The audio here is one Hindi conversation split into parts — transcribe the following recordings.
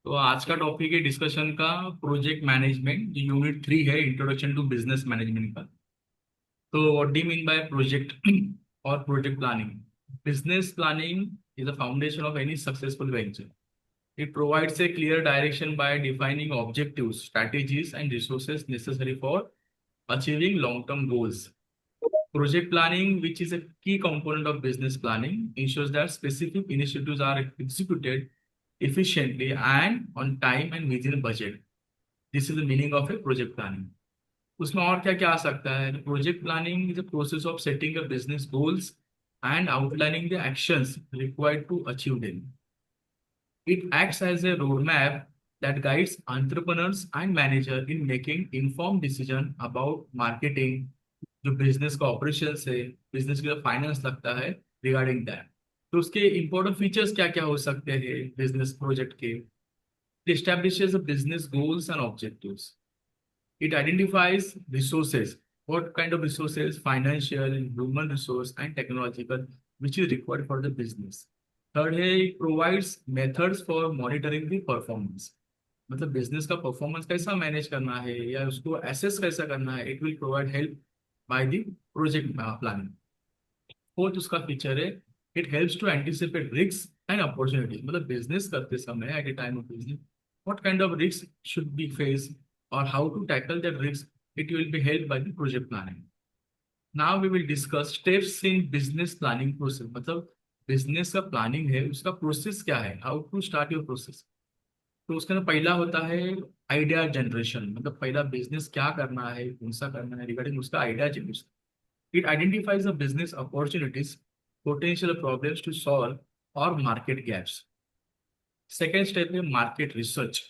तो आज का टॉपिक है डिस्कशन का प्रोजेक्ट मैनेजमेंट जो यूनिट 3 है इंट्रोडक्शन टू बिजनेस मैनेजमेंट का। तो what do mean by project और project planning? Business planning is the foundation of any successful venture. It provides a clear direction by defining objectives, strategies, and resources necessary for achieving long-term goals. Project planning, which is a key component of business planning, ensures that specific initiatives are executed efficiently and on time and within budget. This is the meaning of a project planning. उसमें और क्या क्या आ सकता है? Project planning is a process of setting a business goals and outlining the actions required to achieve them. It acts as a roadmap that guides entrepreneurs and managers in making informed decision about marketing, जो बिजनेस का ऑपरेशन है, बिजनेस का फाइनेंस लगता है रिगार्डिंग दैट. तो उसके इंपॉर्टेंट फीचर्स क्या क्या हो सकते हैं बिजनेस प्रोजेक्ट के? It establishes the business goals and objectives. It identifies resources. What kind of resources? Financial, human resource, and technological, which is required for the business. Third है, it provides methods for monitoring the performance. मतलब बिजनेस का परफॉर्मेंस कैसा मैनेज करना है या उसको एसेस कैसा करना है. It will provide help by the project planning. Fourth उसका फीचर है, it helps to anticipate risk and opportunities. मतलब बिजनेस करते समय at a time of business what kind of risks should be faced or how to tackle that risk. It will be helped by the project planning. Now we will discuss steps in business planning process. मतलब बिजनेस का प्लानिंग है उसका प्रोसेस क्या है, how to start your process. तो उसका पहला होता है आइडिया जनरेशन. मतलब पहला बिजनेस क्या करना है, कौन सा करना है, रिगार्डिंग उसका idea generation. It identifies the business opportunities, potential problems to solve और मार्केट गैप्स. सेकेंड स्टेप है market research.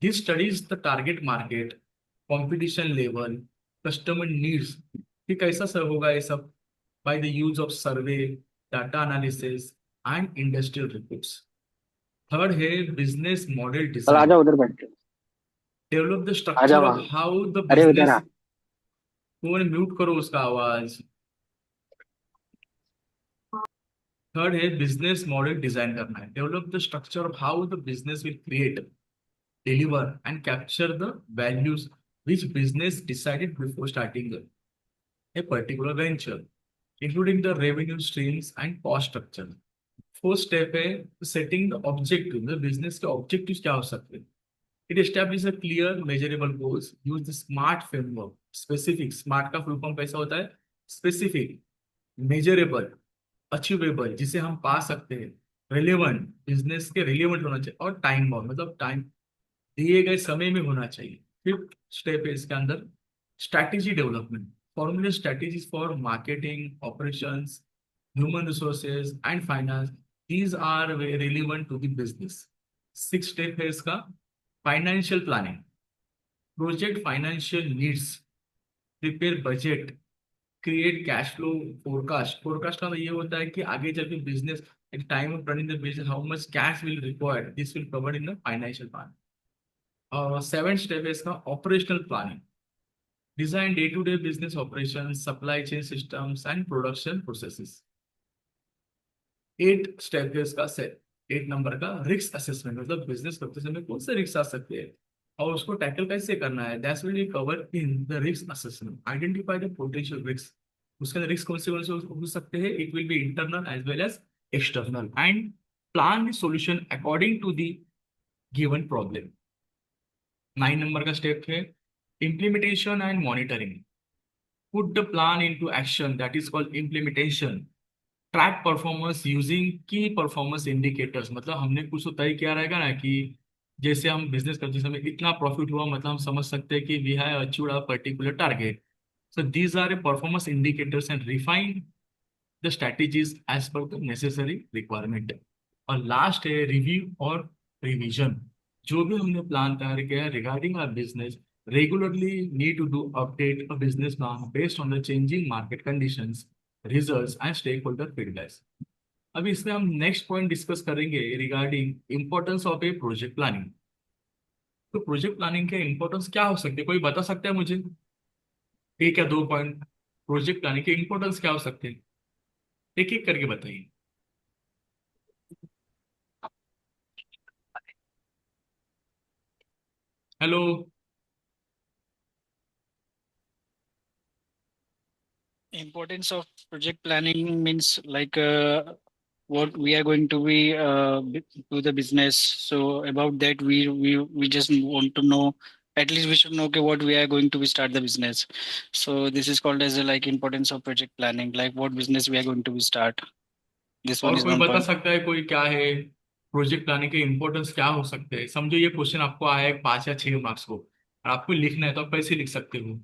This studies the target market, competition level, customer needs. कि कैसा सर होगा ये सब by the use of survey, data analysis and industrial reports. Third है business model चल design. आजा उधर बैठ के। Develop the आजा structure of वहां। how the अरे उधर business. आ। कौन म्यूट करो उसका आवाज. थर्ड है बिजनेस मॉडल डिजाइन करना है. Develop the structure of how the business will create, deliver and capture the values which business decided before starting a particular venture, including the revenue streams and cost structure. Fourth step है setting the objective. The business के objectives क्या हो सकते हैं? It establishes a clear measurable goals. Use the SMART framework. Specific. SMART का full form कैसा होता है? Specific, measurable, अचीवेबल जिसे हम पा सकते हैं, रिलेवेंट बिजनेस के रिलेवेंट होना चाहिए, और टाइम बाउंड मतलब टाइम दिए गए समय में होना चाहिए. फिफ्थ स्टेप है इसके अंदर strategy development. Formulate strategies for marketing, operations, human resources and finance. These are relevant to the business. Six step है इसका financial planning. Project financial needs, prepare budget, create cash flow forecast. Forecast का मतलब ये होता है कि आगे चल के business at time of running the business how much cash will required, this will covered in the financial plan. और सेवन स्टेप है इसका operational planning. Design day to day business operation, supply chain systems and production processes. Eight step है इसका सेट. एट नंबर का रिस्क असेसमेंट. मतलब बिजनेस करते समय कौन से रिस्क आ सकते हैं और उसको टैकल कैसे करना है. That's will be cover in the risk assessment. Identify the potential risk. उसके अंदर रिस्क कौन से हो सकते हैं. It will be internal as well as external and plan the solution according to the given problem. Nine number का स्टेप है implementation and monitoring. Put the plan into action, that is called implementation. Track performance using key performance indicators. मतलब हमने कुछ तो तय किया रहेगा ना कि जैसे हम बिजनेस करते समय इतना प्रॉफिट हुआ, मतलब हम समझ सकते हैं कि we have achieved a particular target. So these are a performance indicators and refine the strategies as पर द नेसेसरी रिक्वायरमेंट. और लास्ट है रिव्यू और रिवीजन. जो भी हमने प्लान तैयार किया है regarding our business, regularly need to do update a business plan based on the changing market conditions, results and stake holder feedbacks. अभी इसमें हम नेक्स्ट पॉइंट डिस्कस करेंगे regarding importance of a project planning. तो प्रोजेक्ट प्लानिंग के इंपॉर्टेंस क्या हो सकते हैं, कोई बता सकता है मुझे? एक या दो पॉइंट प्रोजेक्ट प्लानिंग के इंपॉर्टेंस क्या हो सकते हैं, एक एक करके बताइए. Hello. Importance of project planning means like what we are going to be to the business. So about that, we just want to know. At least we should know okay, what we are going to be start the business. So this is called as a, like importance of project planning. Like what business we are going to be start. This one और is कोई one बता point. सकता है कोई क्या है प्रोजेक्ट प्लानिंग के इंपॉर्टेंस क्या हो सकते हैं? समझो ये क्वेश्चन आपको आया है 5 या 6 मार्क्स को और आपको लिखना है तो आप कैसे लिख सकते हो?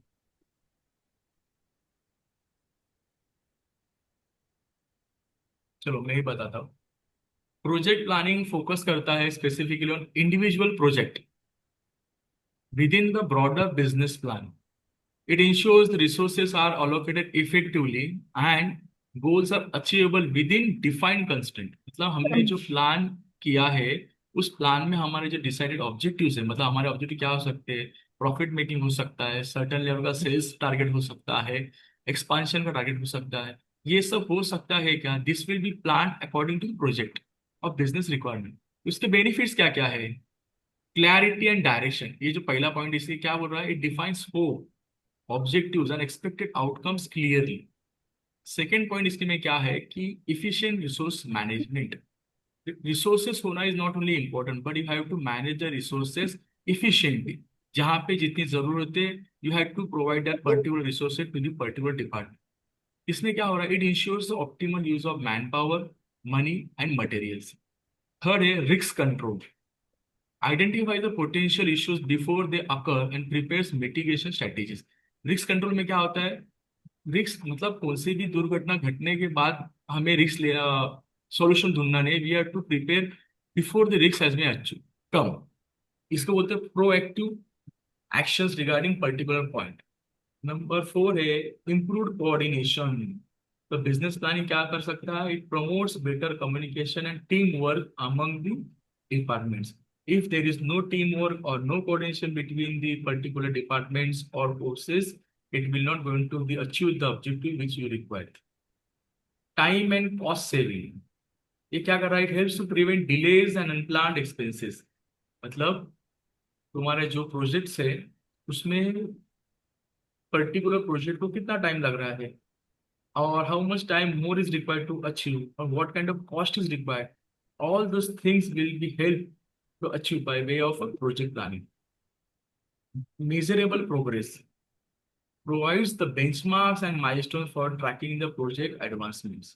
चलो मैं ही बताता हूँ। प्रोजेक्ट प्लानिंग फोकस करता है specifically on individual project with in the broader business plan. It ensures the resources are allocated effectively and goals are achievable within defined constraint। मतलब हमने जो प्लान किया है उस प्लान में हमारे जो डिसाइडेड ऑब्जेक्टिव्स है, मतलब हमारे ऑब्जेक्टिव क्या हो सकते हैं? प्रॉफिट मेकिंग हो सकता है, सर्टेन लेवल का सेल्स टारगेट हो सकता है, एक्सपांशन का टारगेट हो सकता है। ये सब हो सकता है क्या? This will be plan according to project और बिजनेस रिक्वायरमेंट। उसके बेनिफिट्स क्या क्या है? क्लैरिटी एंड डायरेक्शन, ये जो पहला पॉइंट इसलिए क्या बोल रहा है, it defines hope, objectives and expected outcomes clearly. Second point इसके में क्या है कि इफिशिएंट रिसोर्स मैनेजमेंट। रिसोर्सेस होना is not only important but you have to manage the resources efficiently. जहां पे जितनी जरूरत है you have to provide that particular resources to the particular department. इसमें क्या हो रहा है? It ensures the optimal use of man power, money and materials. Third है risk control. Identify the potential issues before they occur and prepares mitigation strategies. Risk control में क्या होता है? रिस्क मतलब कौन सी भी दुर्घटना घटने के बाद हमें रिस्क ले सॉल्यूशन ढूंढना नहीं, we have to prepare before the risk has been come. इसको बोलते हैं proactive actions regarding particular point. Number four है इम्प्रूव कोऑर्डिनेशन। तो बिजनेस प्लानिंग क्या कर सकता है? It promotes better communication and team work among the departments. if there is no teamwork or no coordination between the particular departments or forces, it will not going to be achieve the objective which you require। Time and cost saving, ये क्या कर रहा है? It helps to prevent delays and unplanned expenses. मतलब तुम्हारे जो प्रोजेक्ट्स है उसमें पर्टिकुलर प्रोजेक्ट को कितना टाइम लग रहा है और how much time more is required to achieve और what kind of cost is required. All those things will be help to achieve by way of project planning. measurable progress provides the benchmarks and milestones for tracking the project advancements।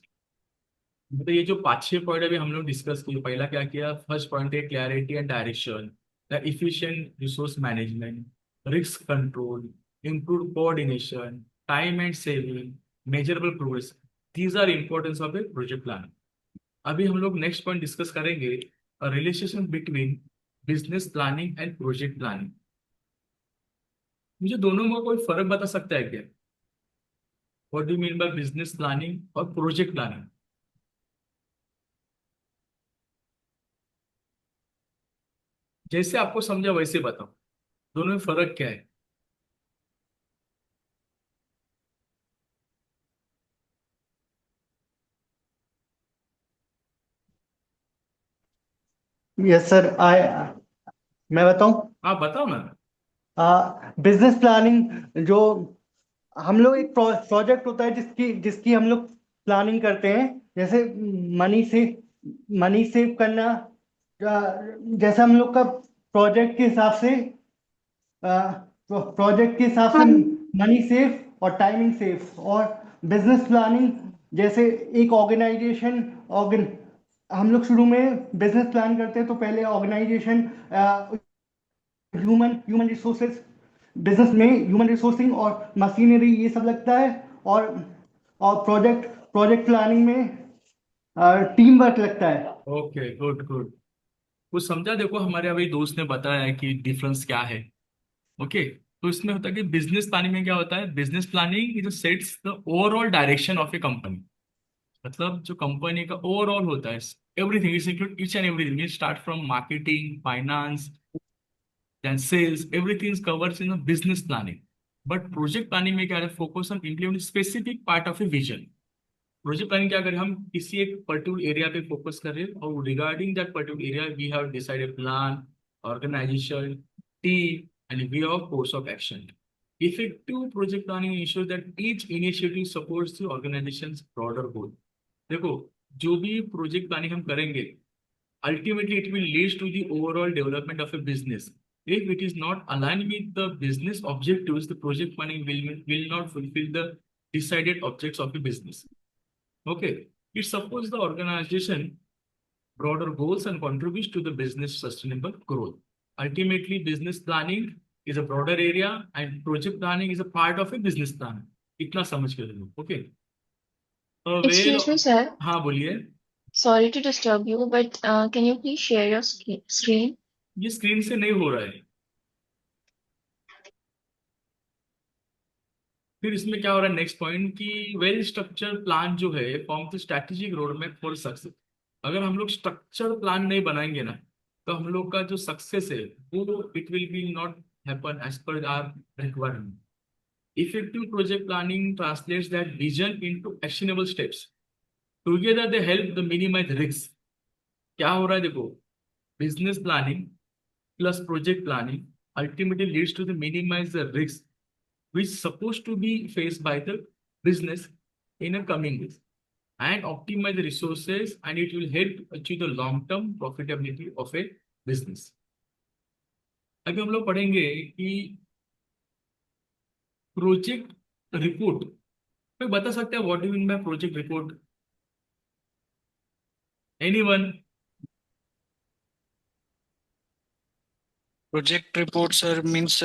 तो ये जो 5-6 पॉइंट अभी हम लोग डिस्कस किए, पहला क्या किया? फर्स्ट पॉइंट है clarity and direction, the efficient resource management, risk control, improve coordination, time and saving, measurable progress. These are importance of a project plan. अभी हम लोग नेक्स्ट पॉइंट डिस्कस करेंगे, relationship between business planning and project planning. मुझे दोनों में कोई फर्क बता सकता है क्या? What do mean by business planning और प्रोजेक्ट प्लानिंग? जैसे आपको समझा वैसे बताओ, दोनों में फर्क क्या है? यस सर आई मैं बताऊं। आप बताओ ना। बिजनेस प्लानिंग जो हम लोग एक प्रोजेक्ट होता है जिसकी जिसकी हम लोग प्लानिंग करते हैं, जैसे मनी से मनी सेव करना। जैसे हम लोग का प्रोजेक्ट के हिसाब से मनी सेव और टाइमिंग सेव। और बिजनेस प्लानिंग जैसे एक ऑर्गेनाइजेशन हम लोग शुरू में बिजनेस प्लान करते हैं तो पहले ऑर्गेनाइजेशन, ह्यूमन रिसोर्सेज, बिजनेस में ह्यूमन रिसोर्सिंग और मशीनरी ये सब लगता है। और और प्रोजेक्ट प्रोजेक्ट प्लानिंग में टीम वर्क लगता है। Okay, good good. कुछ समझा? देखो हमारे अभी दोस्त ने बताया है कि डिफरेंस क्या है। ओके, तो इसमें होता है कि बिजनेस प्लानिंग में क्या होता है? Business planning is sets the overall direction of a company. मतलब जो कंपनी का ओवरऑल होता है, everything is include each and everything, start from marketing, finance, then sales, everything is covers in a business planning। but project planning में क्या है? focus on implement specific part of a vision। Project planning क्या करें? हम किसी एक पर्टिकुलर एरिया पे फोकस करें और regarding that particular area we have decided plan, organisation, team and way of course of action. Effective project planning ensures that each initiative supports the organization's broader goal. देखो, जो भी project planning हम करेंगे, ultimately it will lead to the overall development of a business. If it is not aligned with the business objectives, the project planning will not fulfill the decided objects of the business. Okay, it supports the organization broader goals and contributes to the business sustainable growth. Ultimately, business planning is a broader area and project planning is a part of a business plan. इतना समझ के लो. Okay. Well, Excuse me, sir. हाँ बोलिए. Sorry to disturb you, but can you please share your screen? ये स्क्रीन से नहीं हो रहा है. फिर इसमें क्या हो रहा है नेक्स्ट पॉइंट कि वेल स्ट्रक्चर प्लान जो है form the strategic road map for success. अगर हम लोग स्ट्रक्चर प्लान नहीं बनाएंगे ना, तो हम लोग का जो सक्सेस है वो it will be not happen as per our requirement. Effective project planning translates that vision into actionable steps. Together they help the minimize risks. क्या हो रहा है देखो, business planning plus project planning ultimately leads to the minimize the risks which supposed to be faced by the business in a coming days and optimize the resources, and it will help achieve the long-term profitability of a business. अभी हम लोग पढ़ेंगे कि प्रोजेक्ट रिपोर्ट. कोई बता सकते हैं what do mean by project report? Anyone? Project report sir means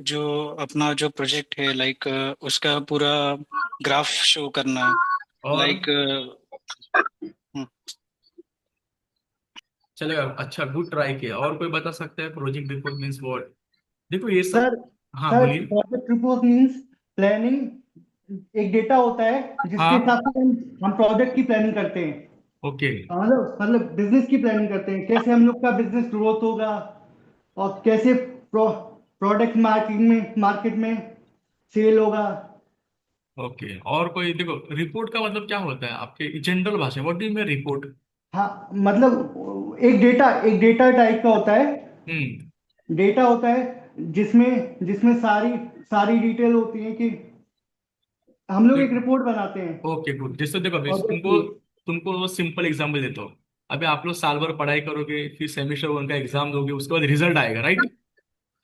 जो अपना जो प्रोजेक्ट है लाइक उसका पूरा ग्राफ शो करना और लाइक चलेगा, अच्छा गुड ट्राई किया. और कोई बता सकता है प्रोजेक्ट रिपोर्ट मीन्स व्हाट? देखो ये सब. सर हाँ सर बोलिए. Project report means planning. एक डेटा होता है जिसके हाँ. हिसाब से हम प्रोजेक्ट की प्लानिंग करते हैं. ओके. मतलब बिजनेस की प्लानिंग करते हैं, कैसे हम लोग का बिजनेस ग्रोथ होगा और कैसे प्रोडक्ट मार्केट में सेल होगा. ओके, और कोई देखो रिपोर्ट का मतलब क्या होता है आपके जनरल भाषा, what do you mean report? हाँ, मतलब एक डेटा टाइप का होता है. डेटा होता है जिसमें जिसमें सारी सारी डिटेल होती है कि हम लोग एक रिपोर्ट बनाते हैं. Okay good. जैसे देखो अभी और तुमको तुमको सिंपल एग्जांपल देता हूँ. अभी आप लोग साल भर पढ़ाई करोगे, फिर सेमेस्टर वन का एग्जाम दोगे, उसके बाद रिजल्ट आएगा, right?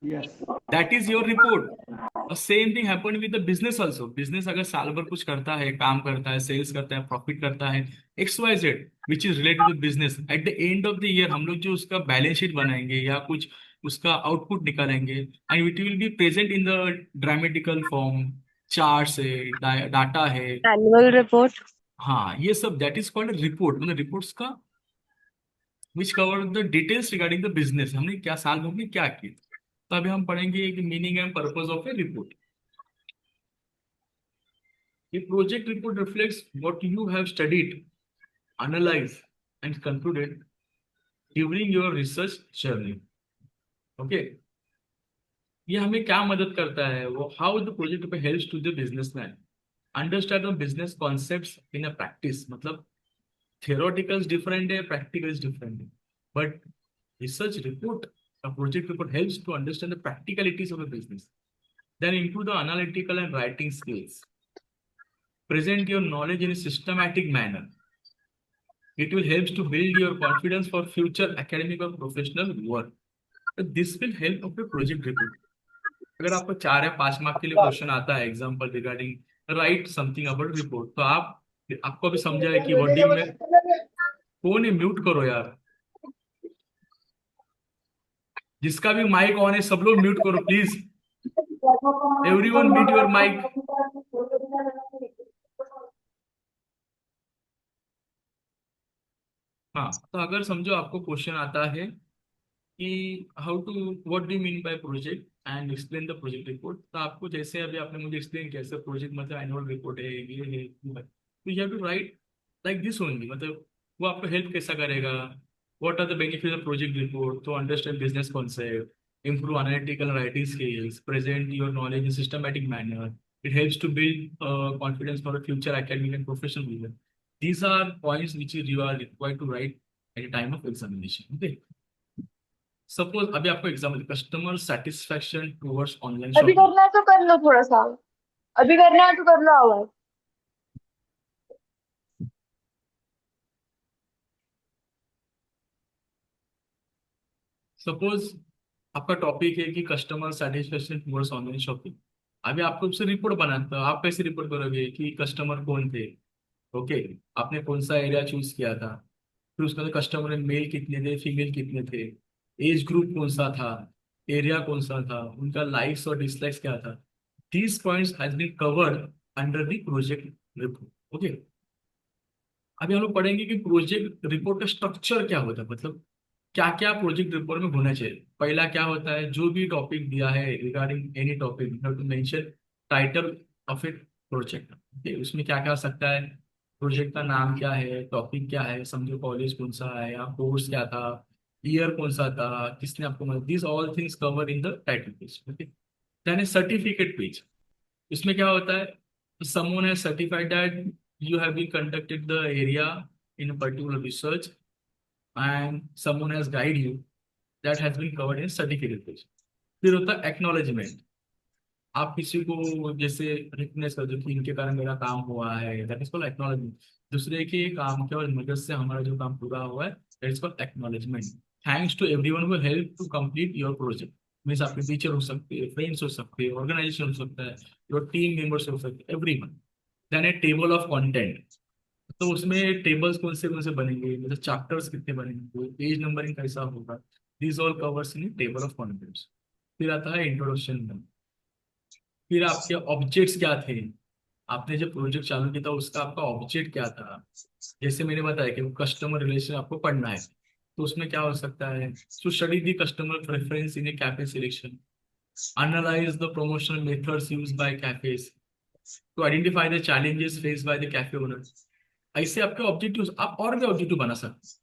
Yes. That is your report. Same thing happen with the business also. Business अगर साल भर कुछ करता है, काम करता है, सेल्स करता है, प्रॉफिट करता है, XYZ which is related to business, at the end of the year हम लोग जो उसका बैलेंस शीट बनाएंगे या कुछ उसका आउटपुट निकालेंगे and it will be present in the dramatical form. Charts है, डाटा है. Annual report. हाँ, ये सब दैट इज कॉल्ड रिपोर्ट. मतलब रिपोर्ट्स का which cover the details regarding the business, हमने क्या साल भर में क्या किया. तो अभी हम पढ़ेंगे कि meaning and purpose of A report. A project report reflects what you have studied, analyzed, and concluded during your research journey. Okay? ये हमें क्या मदद करता है वो, how the project helps to the businessman understand the business concepts in a practice. मतलब theoreticals different है, practicals different है, but research report, a project report helps to understand the practicalities of a business. Then include the analytical and writing skills. Present your knowledge in a systematic manner. It will help to build your confidence for future academic or professional work. So this will help of a project report. अगर आपको 4 या 5 मार्क के लिए क्वेश्चन आता है example regarding right something about report, तो आपको भी समझा है कि वर्डिंग में कौन है. म्यूट करो यार, जिसका भी माइक ऑन है सब लोग म्यूट करो please. Everyone mute your mic. हाँ, तो अगर समझो आपको क्वेश्चन आता है कि how to what do mean by project and explain the project report, तो आपको जैसे अभी आपने मुझे एक्सप्लेन किया सर प्रोजेक्ट मतलब एनुअल रिपोर्ट है, ये है, तो you have to write like this only. मतलब वो आपको हेल्प कैसा करेगा, what are the benefit of project report to understand business concept, improve analytical and writing skills, present your knowledge in systematic manner. It helps to build confidence for a future academic and professional leader. These are points which you are required to write at the time of examination. Okay. Suppose अभी आपको example, customer satisfaction towards online अभी शॉपिंग। करना है तो कर लो थोड़ा सा। अभी करना है तो कर लो आवाज। सपोज आपका टॉपिक है कि customer satisfaction towards online shopping. अभी आपको उससे रिपोर्ट बनाना था, आप कैसे रिपोर्ट करोगे कि कस्टमर कौन थे? ओके, आपने कौन सा एरिया चूज किया था, फिर उसके अंदर कस्टमर में मेल कितने थे, फीमेल कितने थे, एज ग्रुप कौन सा था, एरिया कौन सा था, उनका लाइक्स और डिसलाइक्स क्या था। These points has been covered under the project report. Okay, अभी हम लोग पढ़ेंगे कि प्रोजेक्ट रिपोर्ट का स्ट्रक्चर क्या होता है, मतलब क्या क्या प्रोजेक्ट रिपोर्ट में होना चाहिए। पहला क्या होता है, जो भी टॉपिक दिया है regarding any topic, you have to mention title of a project. उसमें क्या क्या आ सकता है, प्रोजेक्ट का नाम क्या है, टॉपिक क्या है, समझो कॉलेज कौन सा है या कोर्स क्या था, ईयर कौन सा था, किसने आपको मतलब, this all things cover in the title page. Okay, then a certificate page. इसमें क्या होता है, someone has certified that you have been conducted the area in a particular research and someone has guided you, that has been covered in certificate page। फिर होता है एक्नॉलेजमेंट। आप किसी को जैसे रिकग्नाइज कर दो कि इनके कारण मेरा काम हुआ है, दैट इज कॉल्ड एक्नॉलेजमेंट। दूसरे के काम के और मदद से हमारा जो काम पूरा हुआ है, that is called acknowledgement. Thanks to everyone who help to complete your project. Means आपके टीचर हो सकते हैं, फ्रेंड्स हो सकते हैं, ऑर्गेनाइजेशन हो सकता है, योर टीम मेंबर्स हो सकते हैं, everyone. Then a table of content. तो उसमें टेबल्स कौन से बनेंगे, मतलब चैप्टर्स कितने बनेंगे, पेज नंबरिंग कैसा होगा, this all covers in table of contents. फिर आता है इंट्रोडक्शन में। फिर आपके ऑब्जेक्ट्स क्या थे, आपने जब प्रोजेक्ट चालू किया था उसका आपका ऑब्जेक्ट क्या था। जैसे मैंने बताया कि कस्टमर रिलेशन आपको पढ़ना है, तो उसमें क्या हो सकता है, to study the customer preference in a cafe selection, analyze the promotional methods used by cafes, to identify the challenges faced by the cafe owner। ऐसे आपके ऑब्जेक्टिव्स आप और भी ऑब्जेक्टिव बना सकते हैं।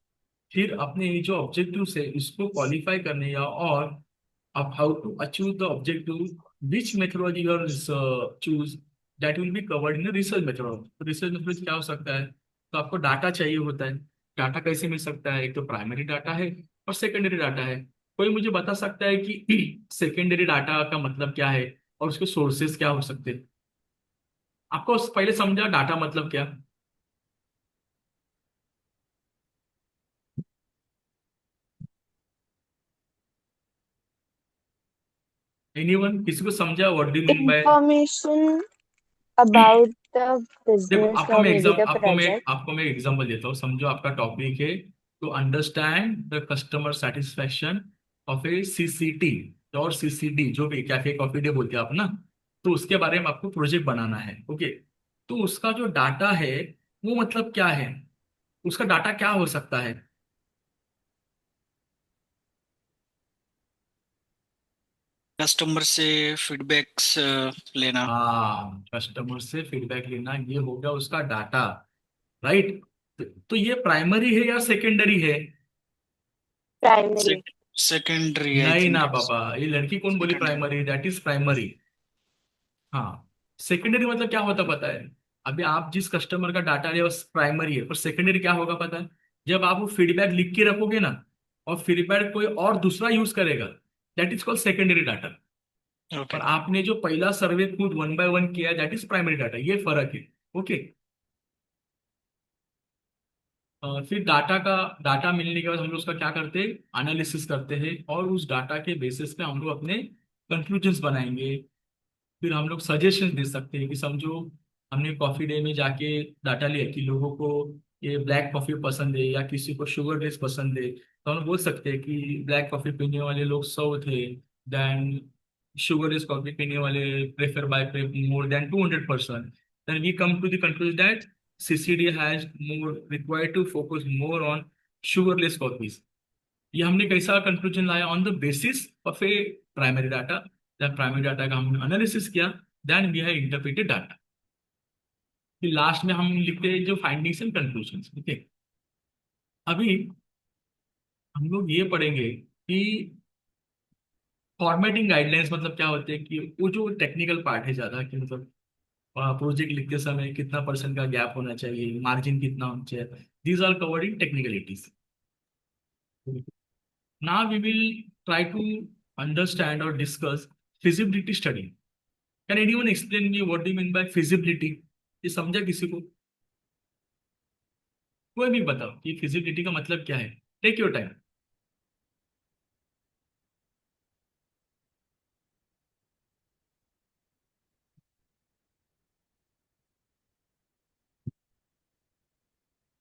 फिर अपने ये जो ऑब्जेक्टिव है इसको क्वालिफाई करने या और आप how to achieve the objective, which methodology you are choose, that will be covered in research methodology. तो रिसर्च मेथोडोलॉजी क्या हो सकता है, तो आपको डाटा चाहिए होता है। डाटा कैसे मिल सकता है, एक तो प्राइमरी डाटा है और सेकेंडरी डाटा है। कोई मुझे बता सकता है कि सेकेंडरी डाटा का मतलब क्या है और उसके सोर्सेज क्या हो सकते हैं? आपको पहले समझा डाटा मतलब क्या? एनीवन, किसी को समझा what do mean bye? Information about the देखो business or maybe the project. आपको मैं एग्जांपल देता हूँ। समझो आपका टॉपिक है to understand the customer satisfaction of a CCT और सीसीडी, जो भी कैफे कॉफी डे बोलते हैं आप ना, तो उसके बारे में आपको प्रोजेक्ट बनाना है। ओके, तो उसका जो डाटा है वो मतलब क्या है, उसका डाटा क्या हो सकता है? कस्टमर से फीडबैक्स लेना। हाँ, कस्टमर से फीडबैक लेना, ये हो गया उसका डाटा, राइट। तो ये प्राइमरी है या सेकेंडरी है? Primary. सेकेंडरी आई नहीं ना थिंक। बाबा, ये लड़की कौन बोली secondary. Primary, that is primary. हाँ, सेकेंडरी मतलब क्या होता पता है? अभी आप जिस कस्टमर का डाटा है वो प्राइमरी है, पर सेकेंडरी क्या होगा पता है? जब आप वो फीडबैक लिख के रखोगे ना और फीडबैक कोई और दूसरा यूज करेगा, that is called secondary data. Okay. पर आपने जो पहला सर्वे खुद 1 by 1 किया, दैट इज प्राइमरी डाटा, ये फर्क है। ओके, फिर डाटा मिलने के बाद हम लोग उसका क्या करते हैं, एनालिसिस करते हैं और उस डाटा के बेसिस पे हम लोग अपने कंक्लूजन्स बनाएंगे। फिर हम लोग सजेशन दे सकते हैं कि समझो हमने कॉफी डे में जाके डाटा लिया कि लोगों को ये ब्लैक कॉफी पसंद है या किसी को शुगर लेस पसंद है, तो हम लोग बोल सकते हैं कि ब्लैक कॉफी पीने वाले लोग 100 थे, देन शुगर लेस कॉफी पीने वाले prefer by more than 200%। Then we come to the conclusion that CCD has more required to focus more on sugar less coffees. ये हमने कैसा कंक्लूजन लाया, on the basis of a primary data. जब प्राइमरी डाटा का हमने एनालिसिस किया, then we have interpreted data. फिर लास्ट में हम लिखते हैं जो फाइंडिंग्स एंड कंक्लूजन। ठीक है, अभी हम लोग ये पढ़ेंगे कि फॉर्मेटिंग गाइडलाइंस मतलब क्या होते हैं, कि वो जो टेक्निकल पार्ट है ज्यादा, कि मतलब प्रोजेक्ट लिखते समय कितना परसेंट का गैप होना चाहिए, मार्जिन कितना होना चाहिए, these are covered in technicalities. Now we will try to understand or discuss feasibility study. Can anyone explain me what do you mean by feasibility? ये समझा किसी को? कोई भी बताओ कि feasibility का मतलब क्या है? Take your time.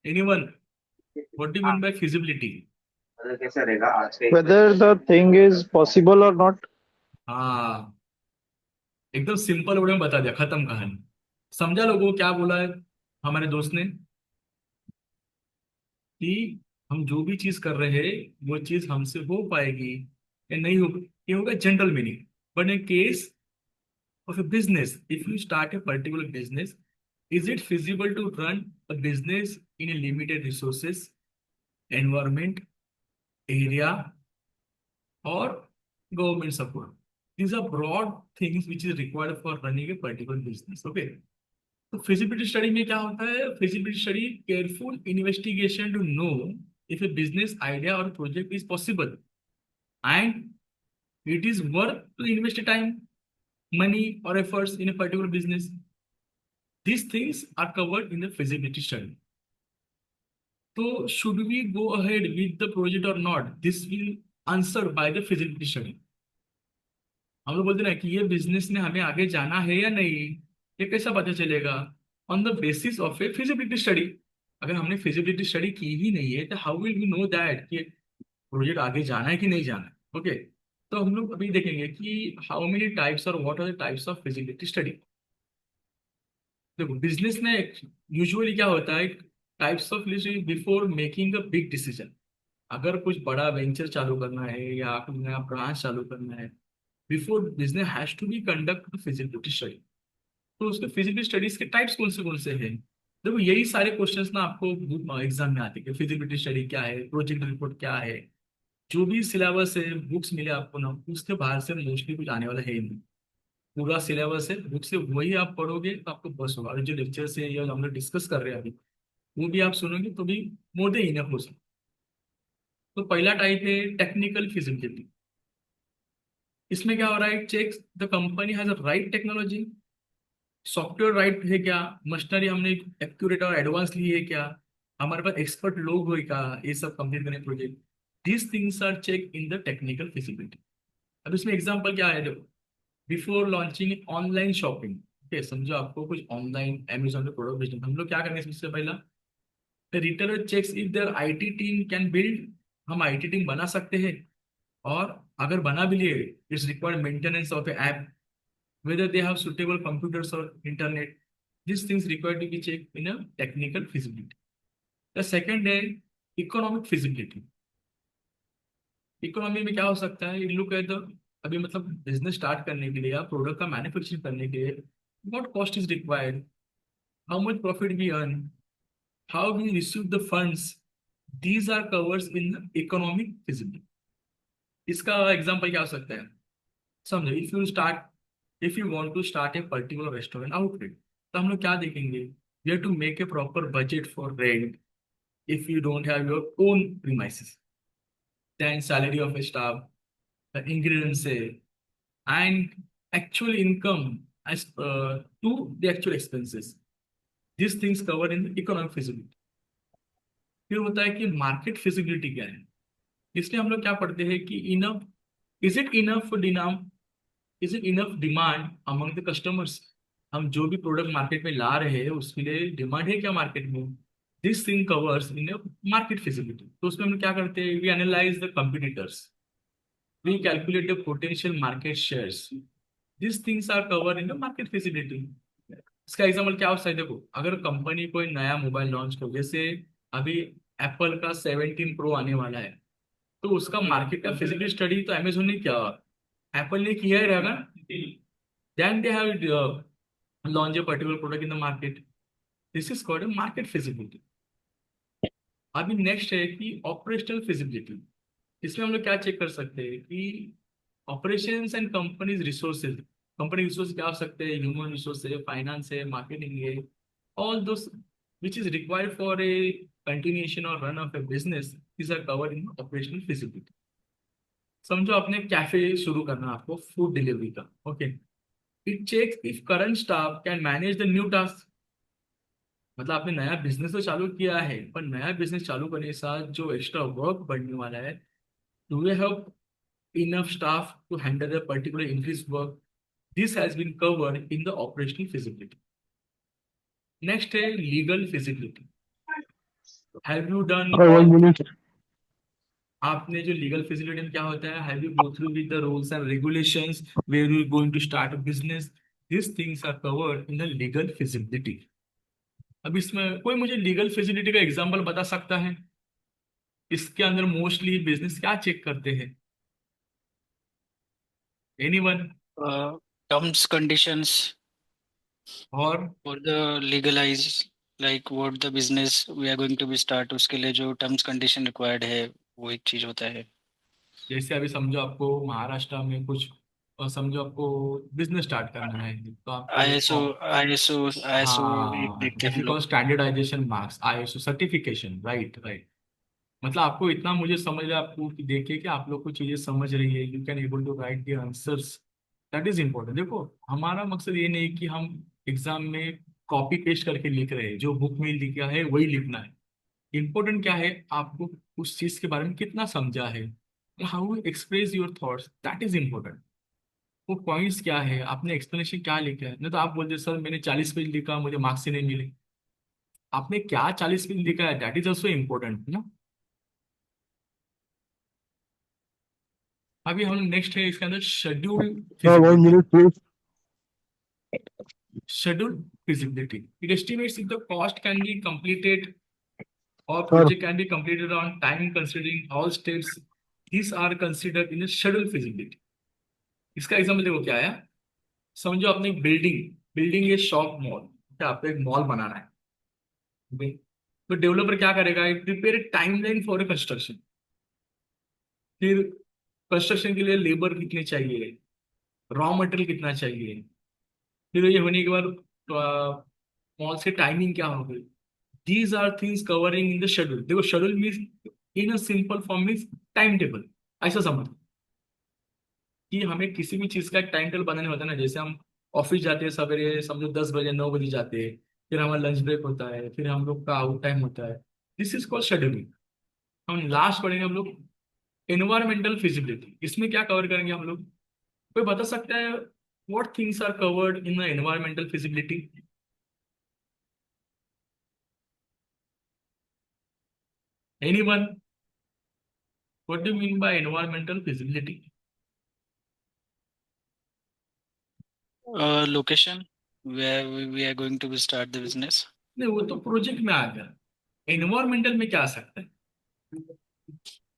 Anyone? What do you mean by feasibility? Whether the thing is possible or not. हाँ, एकदम सिंपल वर्ड में बता दिया, खत्म कहानी। समझा लोगों को क्या बोला है हमारे दोस्त ने? कि हम जो भी चीज कर रहे हैं वो चीज हमसे हो पाएगी या नहीं हो, ये होगा general meaning. But in case of a business, if you start a particular business, is it feasible to run a business in a limited resources, environment, area, or government support? These are broad things which is required for running a particular business. Okay. तो feasibility study में क्या होता है? Feasibility study careful investigation to know if a business idea or project is possible and it is worth to invest time, money, or efforts in a particular business. These things are covered in the feasibility study. So should we go ahead with the project or not? This will answer by the feasibility study. हम लोग बोलते ना कि ये बिजनेस ने हमें आगे जाना है या नहीं, ये कैसा पता चलेगा? On the basis of a feasibility study. अगर हमने फिजिबिलिटी स्टडी की ही नहीं है तो how will we know that कि प्रोजेक्ट आगे जाना है कि नहीं जाना है? ओके, तो हम लोग अभी देखेंगे कि हाउ मेनी टाइप्स और what are the types of feasibility study. देखो, बिजनेस में यूजुअली क्या होता है, types of before making a big decision. अगर कुछ बड़ा वेंचर चालू करना है या कुछ नया ब्रांच चालू करना है, before business has to be conduct feasibility study. तो उसके फिजिबिलिटी स्टडीज के टाइप्स कौन से हैं? देखो, यही सारे क्वेश्चंस ना आपको एग्जाम में आते हैं कि फिजिबिलिटी स्टडी क्या है, प्रोजेक्ट रिपोर्ट क्या है। जो भी सिलेबस है, बुक्स मिले आपको ना, उसके बाहर से मोस्टली कुछ आने वाला है ही नहीं। पूरा सिलेबस है, बुक से वही आप पढ़ोगे तो आपको बस होगा। और जो लेक्चर्स है या हम लोग डिस्कस कर रहे हैं अभी, वो भी आप सुनोगे तो भी मोर देन इनफ हो सकता। तो पहला टाइप है टेक्निकल फिजिबिलिटी। इसमें क्या हो रहा है, check the company has a right technology, software right है क्या, मशीनरी हमने एक्यूरेट और एडवांस ली है क्या, हमारे पास एक्सपर्ट लोग हो क्या, ये सब कंप्लीट करने project. These things are check in the technical feasibility. अब इसमें एग्जांपल क्या है, देखो, before launching online shopping. Okay, समझो आपको कुछ ऑनलाइन अमेजोन पे प्रोडक्ट बेचना, हम लोग क्या करेंगे सबसे पहला, the retailer checks if their IT team can build. हम आईटी टीम बना सकते हैं, और अगर बना भी लिए, it's required maintenance of a app, whether they have suitable computers or internet. These things required to be checked in a technical feasibility. The second है economic feasibility. इकोनॉमी में क्या हो सकता है, लुक एट द, अभी मतलब बिजनेस स्टार्ट करने के लिए या प्रोडक्ट का मैन्युफैक्चरिंग करने के लिए what cost is required, how much profit we earn, how we receive the funds. These are covers in economic feasibility. इसका एग्जांपल क्या हो सकता है, समझो, if you want to start a particular restaurant outlet, तो हम लोग क्या देखेंगे, we have to make a proper budget for rent if you don't have your own premises, then salary of a staff, the ingredients and actual income as to the actual expenses. This things cover in economic feasibility. फिर होता है कि मार्केट फिजिबिलिटी क्या है। इसलिए हम लोग क्या पढ़ते हैं कि enough, is it enough demand, is it enough demand among the customers. हम जो भी प्रोडक्ट मार्केट में ला रहे हैं उसके लिए डिमांड है क्या मार्केट में। This thing covers in market feasibility. तो उसमें हम क्या करते हैं, we analyze the competitors, we calculate the potential market shares. This things are cover in the market feasibility. इसका एग्जाम्पल क्या हो सकता है, देखो, अगर कंपनी कोई नया मोबाइल लॉन्च कर, जैसे अभी एप्पल का 17 प्रो आने वाला है, तो उसका मार्केट का फिजिबिलिटी स्टडी तो अमेजोन ने किया, एप्पल ने किया ही रहेगा। Then they have launch a particular product in the market. This is called a market feasibility. अभी नेक्स्ट है कि ऑपरेशनल फिजिबिलिटी। इसमें हम लोग क्या चेक कर सकते हैं कि operations and companies resources. Company resource क्या हो सकते हैं, ह्यूमन रिसोर्स है, फाइनेंस है, मार्केटिंग है, all those which is required for a continuation or run of a business, these are covered in operational feasibility. समझो आपने कैफे शुरू करना है आपको फूड डिलीवरी का, okay. It checks if current staff can manage the new task. मतलब आपने नया बिजनेस तो चालू किया है, पर नया बिजनेस चालू करने के साथ जो एक्स्ट्रा वर्क बढ़ने वाला है, do you have enough staff to handle a particular increased work? This has been covered in the operational feasibility. Next है legal feasibility. Have you done Or all? 1 minute. आपने जो लीगल feasibility में क्या होता है, have you go through with the rules and regulations where you going to start a business? These things are covered in the legal feasibility. अब इसमें कोई मुझे लीगल feasibility का एग्जांपल बता सकता है? इसके अंदर मोस्टली बिजनेस क्या चेक करते हैं? एनीवन? Terms, conditions और for the legalize, like what the business we are going to be start, उसके लिए जो terms condition required है वो एक चीज होता है। जैसे अभी समझो आपको महाराष्ट्र में कुछ, और समझो आपको बिजनेस स्टार्ट करना है तो ISO आपको, ISO ISO एक हाँ देखते हैं हम जैसे लोग। कहो standardization marks, ISO certification, right right. मतलब आपको इतना मुझे समझ रहा है आपको कि देखिए कि आप लोग को चीजें समझ रही है, you can able to write the answers, that is important. देखो हमारा मकसद ये नहीं कि हम एग्जाम में कॉपी पेस्ट करके लिख रहे हैं, जो बुक में लिखा है वही लिखना है। इम्पोर्टेंट क्या है, आपको उस चीज के बारे में कितना समझा है, how you express your thoughts, that is important. वो पॉइंट्स क्या है, आपने एक्सप्लेनेशन क्या लिखा है। नहीं तो आप बोलते सर मैंने 40 पेज लिखा मुझे मार्क्स ही नहीं मिले। आपने क्या 40 पेज लिखा है, दैट इज ऑल्सो इम्पोर्टेंट ना। अभी हम नेक्स्ट है इसके अंदर schedule Or 1 feasibility. minute, please. Schedule feasibility, it estimates if the cost can be completed or Sir, project can be completed on time considering all steps. These are considered in a schedule feasibility. इसका एग्जाम्पल देखो क्या है। समझो आपने एक बिल्डिंग बिल्डिंग ये शॉप मॉल, क्या आपको एक मॉल बनाना है, okay? तो डेवलपर क्या करेगा, प्रिपेयर टाइमलाइन फॉर कंस्ट्रक्शन। फिर कंस्ट्रक्शन के लिए लेबर कितने चाहिए, रॉ मटेरियल कितना चाहिए, फिर ये होने के बाद मॉल से टाइमिंग क्या होगी। These are things covering in the schedule. देखो schedule means in a simple form means time table. ऐसा समझ कि हमें किसी भी चीज का एक टाइम टेबल बनाने होता है ना, जैसे हम ऑफिस जाते हैं सवेरे समझो 10 बजे 9 बजे जाते हैं, फिर हमारा लंच ब्रेक होता है, फिर हम लोग का आउट टाइम होता है। This is called scheduling. हम लास्ट पढ़ेंगे हम लोग एनवायरमेंटल फिजिबिलिटी। इसमें क्या कवर करेंगे हम लोग, कोई बता सकता है what things are covered in the environmental feasibility? Anyone? What do you mean by environmental feasibility? Location where we are going to be start the business. नहीं वो तो प्रोजेक्ट में आ गया, एनवायरमेंटल में क्या आ सकता है?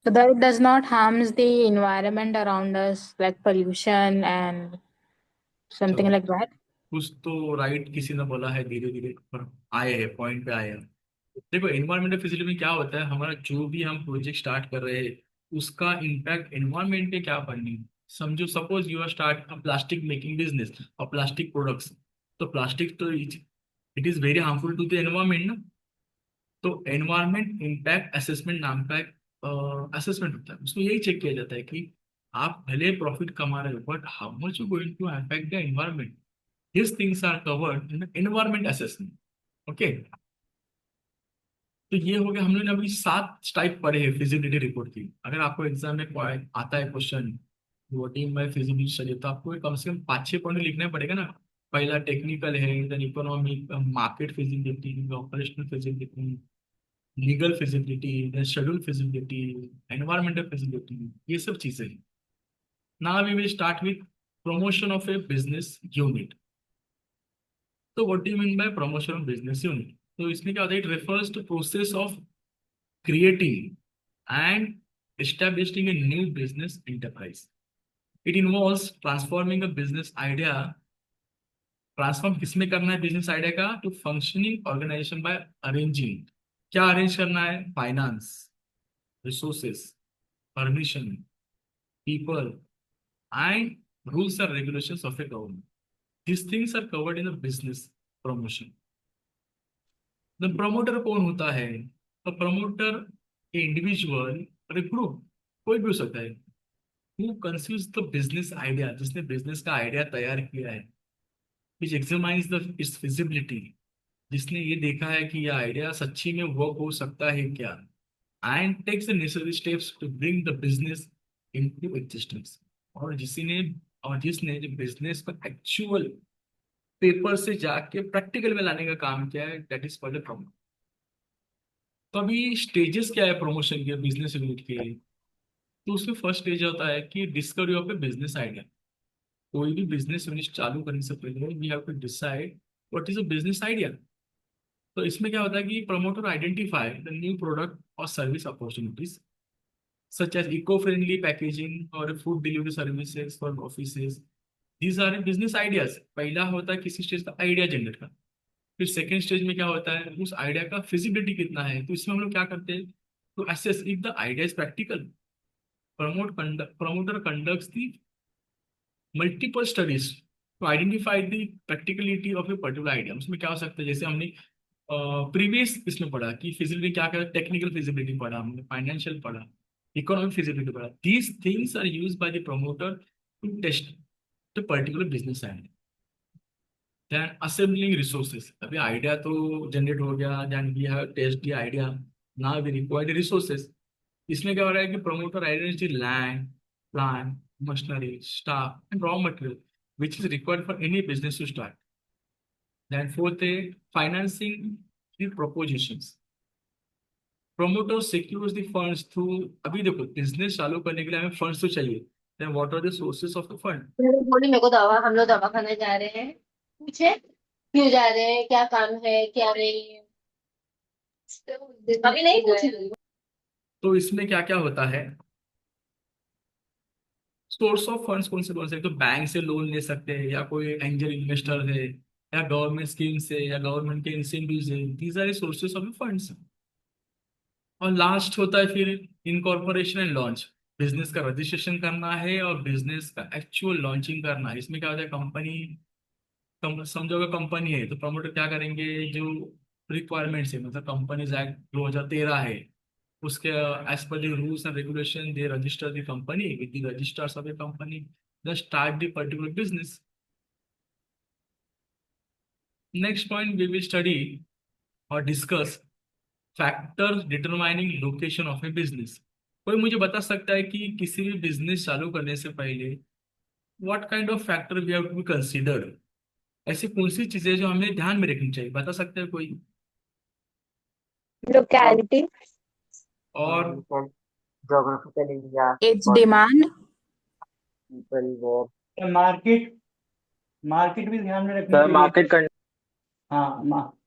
So that it does not harms the environment around us, like pollution and something चलो like that. कुछ तो राइट किसी ने बोला है, धीरे धीरे पर आए हैं पॉइंट पे आए हैं। देखो एनवायरमेंटल फैसिलिटी में क्या होता है, हमारा जो भी हम प्रोजेक्ट स्टार्ट कर रहे हैं उसका इम्पैक्ट एनवायरमेंट पे क्या पड़नी है। समझो suppose you are start a plastic making business और प्लास्टिक प्रोडक्ट्स, तो प्लास्टिक तो it is very harmful to the environment ना। तो एनवायरमेंट इम्पैक्ट असेसमेंट नाम का एक असेसमेंट होता है, उसमें यही चेक किया जाता है कि आप भले प्रॉफिट कमा रहे हो but how much you going to affect the environment. These things are covered in the environment assessment. Okay. तो ये हो गया, हम लोगों ने अभी 7 टाइप पढ़े हैं फिजिबिलिटी रिपोर्ट की। अगर आपको एग्जाम में आता है question voting by feasibility study, तो आपको कम से कम 5-6 पॉइंट लिखना पड़ेगा ना। पहला टेक्निकल है, then economic, market feasibility, operational feasibility, legal feasibility, then schedule feasibility, environmental feasibility, ये सब चीजें हैं। Now we will start with promotion of a business unit. तो what do you mean by promotion of business unit? तो इसमें क्या होता है, it refers to process of creating and establishing a new business enterprise. It involves transforming a business idea. Transform किसमें करना है बिजनेस आइडिया का, to functioning organization by arranging. क्या अरेंज करना है, finance, resources, permission, people and rules and regulations of a government. These things are covered in the business promotion. The promoter कौन होता है? तो प्रमोटर इंडिविजुअल और एक ग्रुप, कोई भी हो सकता है। Who conceives the business idea, जिसने बिजनेस का आइडिया तैयार किया है, विच एग्जामाइन्स द इट्स फिजिबिलिटी, जिसने ये देखा है कि यह आइडिया सच्ची में वर्क हो सकता है क्या, and takes the necessary steps to bring the business into existence, और जिसने जो बिजनेस को एक्चुअल पेपर से जाके प्रैक्टिकल में लाने का काम किया है, दैट इज कॉल्ड प्रमोट। तो अभी स्टेजेस क्या है प्रमोशन के, बिजनेस यूनिट के? तो उसमें फर्स्ट स्टेज होता है कि discovery of a business idea. कोई भी बिजनेस यूनिट चालू करने से पहले we have to decide what is a business idea. तो इसमें क्या होता है कि promoter identify the new product और service opportunities such as eco friendly packaging और food delivery services for offices. These are business ideas. पहला होता है किसी स्टेज का आइडिया जनरेट का। फिर सेकेंड स्टेज में क्या होता है, उस आइडिया का फिजिबिलिटी कितना है। तो इसमें हम लोग क्या करते हैं, तो assess if the idea is practical. Promoter conducts the multiple studies to identify the practicality of a particular idea. उसमें क्या हो सकता है, जैसे हमने प्रीवियस इसमें पढ़ा कि फिजिबिलिटी क्या क्या, टेक्निकल फिजिबिलिटी पढ़ा हमने, फाइनेंशियल पढ़ा, इकोनॉमिक फिजिबिलिटी पढ़ा। These things are use by the promoter to test the particular business idea. Then assembling resources. अभी आइडिया तो जनरेट हो गया, then we have test the idea, now we require resources. इसमें क्या हो रहा है कि promoter identity land, plan, machinery, staff and raw material which is required for any business to start. Then fourth है financing the propositions. Promoter secures the funds through. अभी देखो बिजनेस चालू करने के लिए हमें फंड्स तो चाहिए, then what are the sources of the fund. मैंने बोली मेरे को दवा, हम लोग दवा खाने जा रहे हैं, पूछे क्यों जा रहे हैं, क्या काम है क्या नहीं। अभी नहीं पूछी। तो इसमें क्या क्या होता है, सोर्स ऑफ फंड्स कौन से, तो बैंक से लोन ले सकते हैं, या कोई एंजल इन्वेस्टर है, या गवर्नमेंट स्कीम से, या गवर्नमेंट के इंसेंटिव्स है। These are sources of funds. और लास्ट होता है फिर इनकॉर्पोरेशन एंड लॉन्च। बिजनेस का रजिस्ट्रेशन करना है और बिजनेस का एक्चुअल लॉन्चिंग करना है। इसमें क्या होता है, कंपनी समझो अगर कंपनी है तो प्रमोटर क्या करेंगे, जो रिक्वायरमेंट्स है, मतलब कंपनीज एक्ट 2013 है, उसके एज पर the rules and regulation they register the company with the registers of a company, then start the particular business. Next point we will study और discuss factors determining location of a business. कोई मुझे बता सकता है कि किसी भी बिजनेस चालू करने से पहले what kind of factor we have to be considered? ऐसी कौन सी चीजें जो हमें ध्यान में रखनी चाहिए, बता सकते हैं कोई? लोकेलिटी, और geographical area, Its body, demand, people, work, market market भी ध्यान में रखनी सर चाहिए। मार्केट हाँ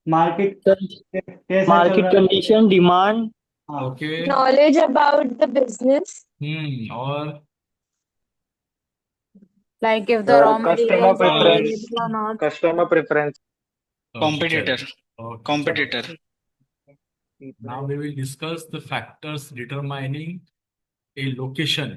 मार्केट कैसा चल मार्केट रहा है। कंडीशन, डिमांड, हाँ okay, knowledge about the business, और like if the raw customer materials are preference, available or not. customer preference. Competitor. Competitor. Now we will discuss the factors determining a location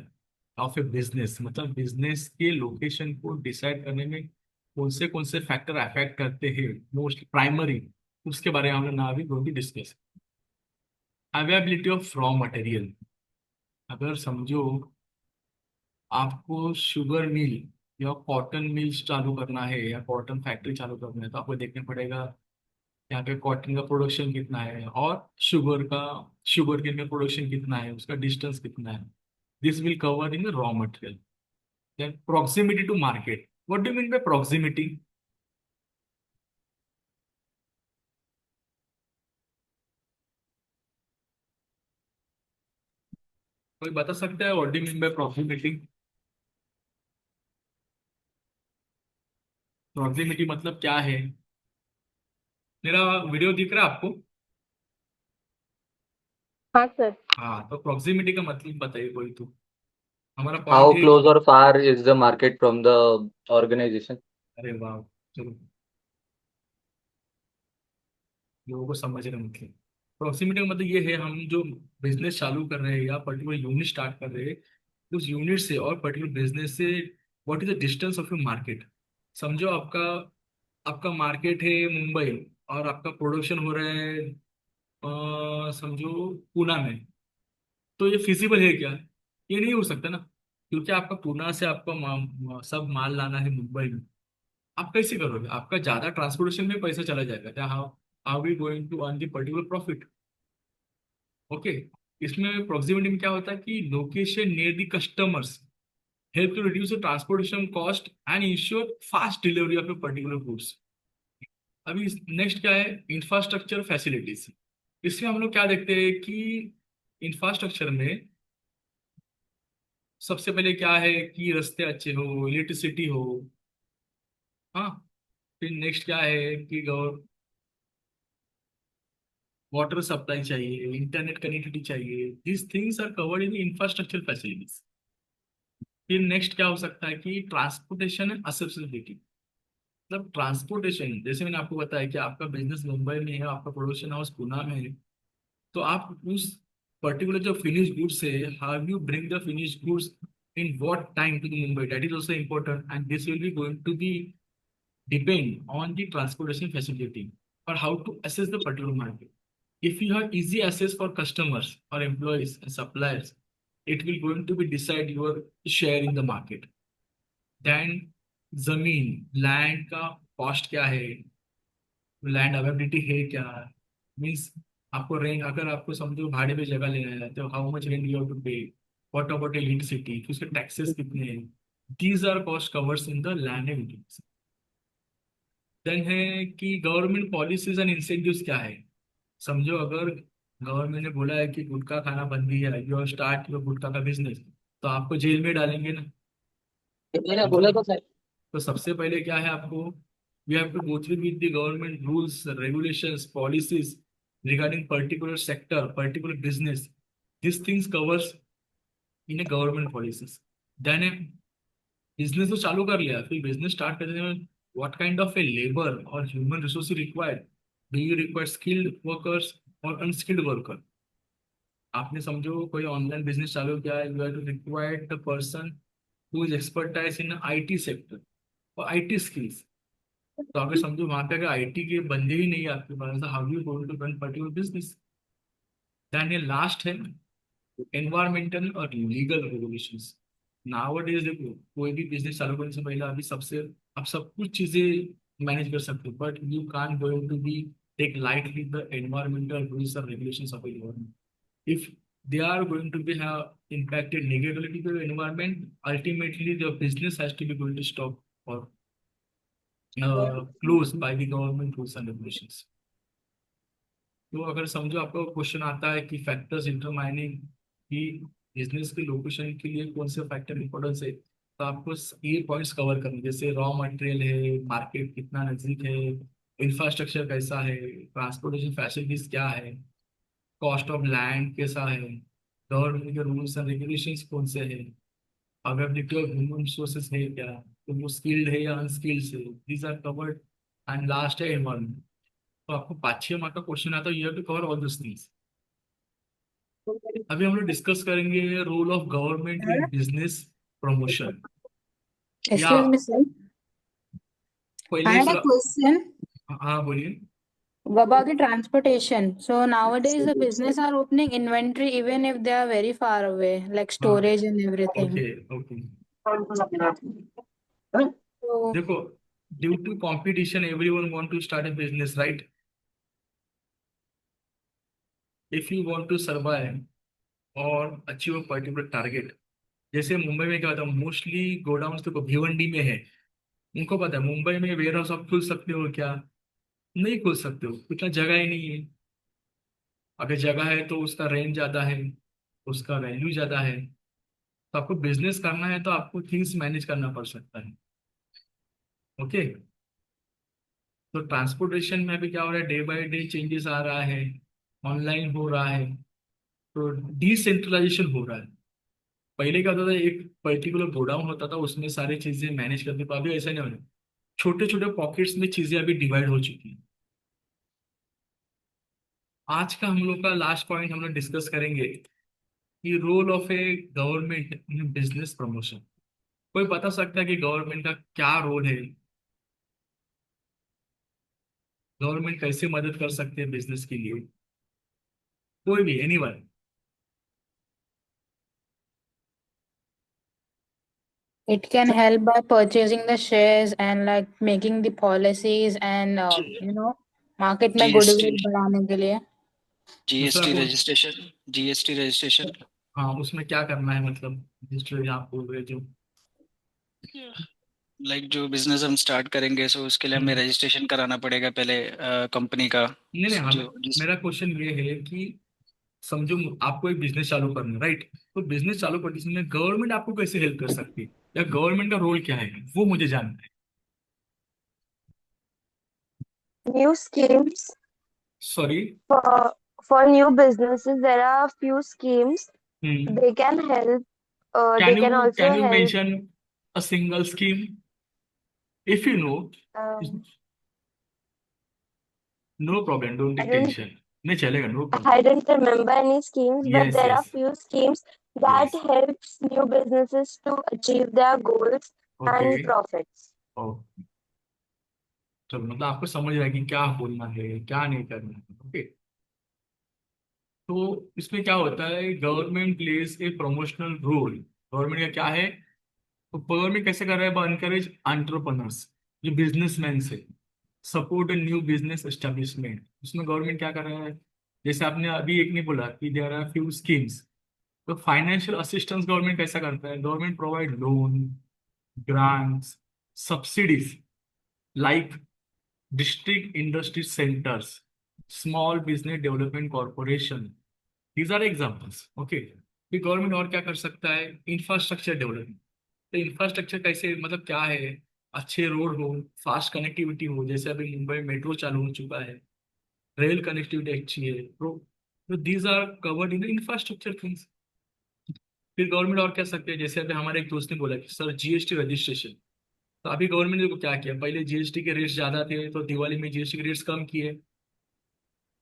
of a business। मतलब बिजनेस के लोकेशन को डिसाइड करने में कौन से फैक्टर अफेक्ट करते हैं, मोस्ट प्राइमरी, उसके बारे में हम लोग ना अभी going to discuss. Availability of raw material. अगर समझो आपको शुगर मिल या कॉटन मिल्स चालू करना है, या कॉटन फैक्ट्री चालू करना है, तो आपको देखना पड़ेगा यहाँ पे कॉटन का प्रोडक्शन कितना है, और शुगर केन का प्रोडक्शन कितना है, उसका डिस्टेंस कितना है। This will cover in the raw material. Then proximity to market. What do mean by proximity? कोई बता सकता है what do mean by proximity? Proximity मतलब क्या है? मेरा वीडियो दिख रहा है आपको? हाँ सर। हाँ, तो प्रॉक्सिमिटी का मतलब बताइए कोई तो। हमारा how पॉइंट है। close or far is the market from the organization? अरे वाह, चलो लोगों को समझ रहे मतलब। प्रॉक्सिमिटी का मतलब ये है, हम जो बिजनेस चालू कर रहे हैं या पर्टिकुलर यूनिट स्टार्ट कर रहे हैं, उस यूनिट से और पर्टिकुलर बिजनेस से what is the distance of your market. समझो आपका आपका मार्केट है मुंबई, और आपका प्रोडक्शन हो रहा है समझो पूना में। तो ये फिजिबल है क्या? ये नहीं हो सकता ना। क्योंकि आपका पूना से आपका सब माल लाना है मुंबई में, आप कैसे करोगे? आपका ज्यादा ट्रांसपोर्टेशन में पैसा चला जाएगा, how are we going to earn the particular profit? Okay. इसमें प्रॉक्सिमिटी में क्या होता है कि location near the customers help to reduce the transportation cost and ensure fast delivery of a particular goods. अभी नेक्स्ट क्या है? Infrastructure facilities. इसमें हम लोग क्या देखते हैं कि इंफ्रास्ट्रक्चर में सबसे पहले क्या है कि रास्ते अच्छे हो, इलेक्ट्रिसिटी हो। हाँ। फिर नेक्स्ट क्या है कि वाटर सप्लाई चाहिए, इंटरनेट कनेक्टिविटी चाहिए। This things are covered in infrastructure facilities. फिर नेक्स्ट क्या हो सकता है कि ट्रांसपोर्टेशन एंड accessibility। मतलब ट्रांसपोर्टेशन, जैसे मैंने आपको बताया कि आपका बिजनेस मुंबई में है, आपका प्रोडक्शन हाउस पुणे में है, तो आप उस पर्टिकुलर जो फिनिश गुड्स है, how you bring the finish goods in what time to the Mumbai, that is also important, and this will be going to be depend on the transportation facility or how to assess the particular market. If you have easy access for customers or employees and suppliers, it will going to be decide your share in the market. Then जमीन लैंड का कॉस्ट क्या है, लैंड अवेलेबिलिटी है क्या, मीन्स आपको रेंट, अगर आपको समझो भाड़े पे जगह लेना है तो how much rent you have to pay, what about electricity, उसके टैक्सेस कितने हैं। These are cost covers in the land and utilities. Then है कि गवर्नमेंट पॉलिसीज एंड इंसेंटिव्स क्या है। समझो अगर गवर्नमेंट ने बोला है कि गुटखा खाना बंदी है, यू स्टार्ट योर गुटखा का बिजनेस, तो आपको जेल में डालेंगे ना। मैंने बोला तो सर। तो सबसे पहले क्या है, आपको we have to go through with the government rules regulations policies regarding particular sector particular business. This things covers in a government policies. Then business तो चालू कर लिया, फिर बिजनेस स्टार्ट करने में what kind of a labour और human resource required, do you require skilled workers और अनस्किल्ड वर्कर। आपने समझो कोई ऑनलाइन बिजनेस चालू किया है, you have to require the person who is expertise in IT sector और आईटी स्किल्स। तो अगर समझो वहां पे अगर आईटी के बंदे ही नहीं है आपके पास, how you going to run particular business. Then ये लास्ट है एनवायरमेंटल और लीगल रेगुलेशंस। नाउअडेज देखो, कोई भी बिजनेस चालू करने से पहले अभी सबसे, आप सब कुछ चीजें मैनेज कर सकते हो, but you can't going to be take lightly the environmental rules और regulations of the government. If they are going to be have impacted negatively to the environment, ultimately the business has to be going to stop or closed by the government rules and regulations. तो अगर समझो आपको क्वेश्चन आता है कि फैक्टर्स इंटरमाइनिंग की बिजनेस के लोकेशन के लिए कौन से फैक्टर इंपॉर्टेंस है, तो आपको ये पॉइंट्स कवर करने, जैसे रॉ मटेरियल है, मार्केट कितना नजदीक है, इंफ्रास्ट्रक्चर कैसा है, ट्रांसपोर्टेशन फैसिलिटीज क्या है, कॉस्ट ऑफ लैंड कैसा है, गवर्नमेंट के रूल्स एंड रेगुलेशंस कौन से हैं, अवेलेबिलिटी ऑफ ह्यूमन रिसोर्सेज है क्या, तो वो स्किल्ड है या अनस्किल्ड है, these are covered. And last है एनवायरमेंट। तो आपको 5-6 मार्क का क्वेश्चन आता है, you have to cover all this things. अभी हम लोग डिस्कस करेंगे role of government in business promotion. या Excuse me, sir. I पहले had a question हाँ बोलिए। about the transportation. So nowadays the business are opening inventory even if they are very far away, like हाँ storage and everything. Okay okay. So देखो, due to competition everyone want to start a business, right? If you want to survive और अचीव अ पर्टिकुलर टारगेट, जैसे मुंबई में क्या होता है, मोस्टली गोडाउन तो भिवंडी में है, उनको पता है मुंबई में वेयर हाउस आप खुल सकते हो क्या, नहीं खुल सकते हो, इतना जगह ही नहीं है। अगर जगह है तो उसका रेंट ज़्यादा है, उसका वैल्यू ज़्यादा है। तो आपको बिजनेस करना है तो आपको थिंग्स मैनेज करना पड़ सकता है। ओके। तो ट्रांसपोर्टेशन में भी क्या हो रहा है, डे बाय डे चेंजेस आ रहा है, ऑनलाइन हो रहा है, तो डिसेंट्रलाइजेशन हो रहा है। पहले क्या होता था, एक पर्टिकुलर गोडाउन होता था, उसमें सारी चीजें मैनेज करते थे, अभी ऐसा नहीं हो रहा। छोटे छोटे पॉकेट्स में चीजें अभी डिवाइड हो चुकी हैं। आज का हम लोग का लास्ट पॉइंट हम लोग डिस्कस करेंगे कि role of a government in business promotion. कोई बता सकता है कि गवर्नमेंट का क्या रोल है, गवर्नमेंट कैसे मदद कर सकते हैं बिजनेस के लिए? कोई भी, anyone. It can help by purchasing the shares and like making the policies and market में जीएसटी goodwill बढ़ाने के लिए. दूसरा जीएसटी को रजिस्ट्रेशन जीएसटी रजिस्ट्रेशन हाँ उसमें क्या करना है मतलब रजिस्टर आप बोल रहे जो लाइक जो बिजनेस हम स्टार्ट करेंगे सो उसके लिए हमें हम्म, रजिस्ट्रेशन कराना पड़ेगा पहले कंपनी का नहीं नहीं हमें जो जिस मेरा क्वेश्चन ये है कि समझो आपको एक बिजनेस चालू करना है राइट। तो बिजनेस चालू करने में गवर्नमेंट आपको कैसे हेल्प कर सकती है या गवर्नमेंट का रोल क्या है वो मुझे जानना है। New schemes sorry. for new businesses. There are a few schemes. Can They can help. They you can can also you help. Mention a single scheme if you know. Um, no problem don't I take don't. Tension. नहीं चलेगा no I problem. don't remember any schemes, but yes there are yes few schemes that yes helps new businesses to achieve their goals okay. and profits. ओ चलो मतलब आपको समझ रहा है कि क्या बोलना है क्या नहीं करना है ओके। तो इसमें क्या होता है government plays a promotional role. Government का क्या है तो गवर्नमेंट कैसे कर रहा है एनकरेज एंटरप्रेन्योर्स जो बिजनेसमैन से सपोर्ट न्यू बिजनेस एस्टेब्लिशमेंट। उसमें गवर्नमेंट क्या कर रहा है जैसे आपने अभी एक नहीं बोला कि देयर आर फ्यू स्कीम्स। तो फाइनेंशियल असिस्टेंस गवर्नमेंट कैसा करता है government provide loan grants subsidies like district industry centers small business development corporation. These are examples okay. फिर गवर्नमेंट और क्या कर सकता है इंफ्रास्ट्रक्चर डेवलपमेंट। तो इंफ्रास्ट्रक्चर कैसे मतलब क्या है अच्छे रोड हो फास्ट कनेक्टिविटी हो जैसे अभी मुंबई मेट्रो चालू हो चुका है रेल कनेक्टिविटी अच्छी है तो these are covered in the infrastructure things. फिर गवर्नमेंट और क्या सकते हैं जैसे अभी हमारे एक दोस्त ने बोला कि सर जीएसटी रजिस्ट्रेशन। तो अभी गवर्नमेंट ने देखो क्या किया पहले जीएसटी के रेट्स ज्यादा थे तो दिवाली में जीएसटी के रेट्स कम किए।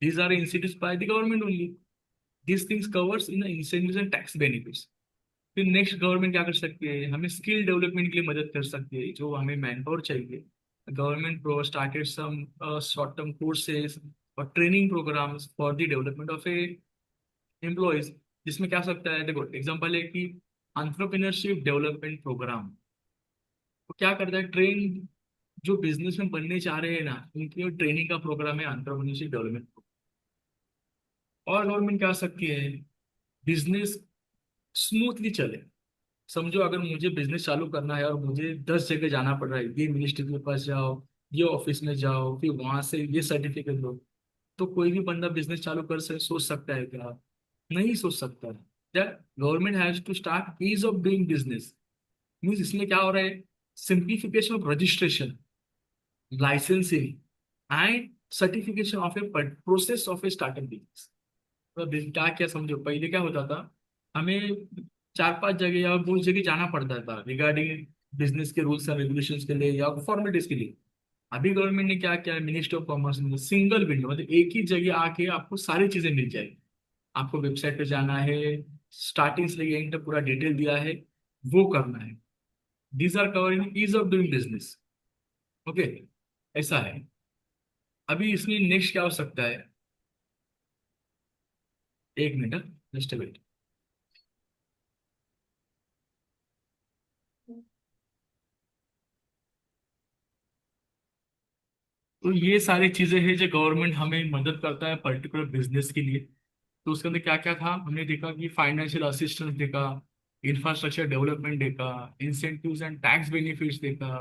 These are institute by the government only. This things covers in incentives and tax benefits. फिर नेक्स्ट गवर्नमेंट क्या कर सकती है हमें स्किल डेवलपमेंट के लिए मदद कर सकती है जो हमें मैन पावर चाहिए। Government started some short term courses और training programs for the development of a employees. जिसमें क्या सकता है देखो एग्जांपल है कि एंटरप्रेन्योरशिप डेवलपमेंट प्रोग्राम। वो क्या करता है ट्रेन जो बिजनेस में बनने चाह रहे हैं ना उनके लिए ट्रेनिंग का प्रोग्राम है एंटरप्रेन्योरशिप डेवलपमेंट। और गवर्नमेंट क्या सकती है बिजनेस स्मूथली चले। समझो अगर मुझे बिजनेस चालू करना है और मुझे 10 जगह जाना पड़ रहा है ये मिनिस्ट्री के पास जाओ ये ऑफिस में जाओ फिर वहां से ये सर्टिफिकेट लो। तो कोई भी बंदा बिजनेस चालू कर सोच सकता है क्या नहीं सोच सकता है। Government has to start ease of doing business means इसमें क्या हो रहा है simplification of registration licensing and certification of a process of a startup business. तो क्या क्या समझो पहले क्या होता था हमें 4-5 जगह या बहुत जगह जाना पड़ता था रिगार्डिंग बिजनेस के रूल्स एंड रेगुलेशंस के लिए या फॉर्मेलिटीज के लिए। अभी गवर्नमेंट ने क्या किया मिनिस्ट्री ऑफ कॉमर्स में सिंगल विंडो मतलब एक ही जगह आके आपको सारी चीजें मिल जाएगी। आपको वेबसाइट पे जाना है स्टार्टिंग से लेके एंड तक पूरा डिटेल दिया है वो करना है। These are covering ease of doing business okay. ऐसा है। अभी इसमें नेक्स्ट क्या हो सकता है एक मिनट जस्ट वेट। तो ये सारी चीजें हैं जो गवर्नमेंट हमें मदद करता है पर्टिकुलर बिजनेस के लिए। तो उसके अंदर क्या क्या था हमने देखा कि फाइनेंशियल असिस्टेंस देखा इंफ्रास्ट्रक्चर डेवलपमेंट देखा इंसेंटिव्स एंड टैक्स बेनिफिट्स देखा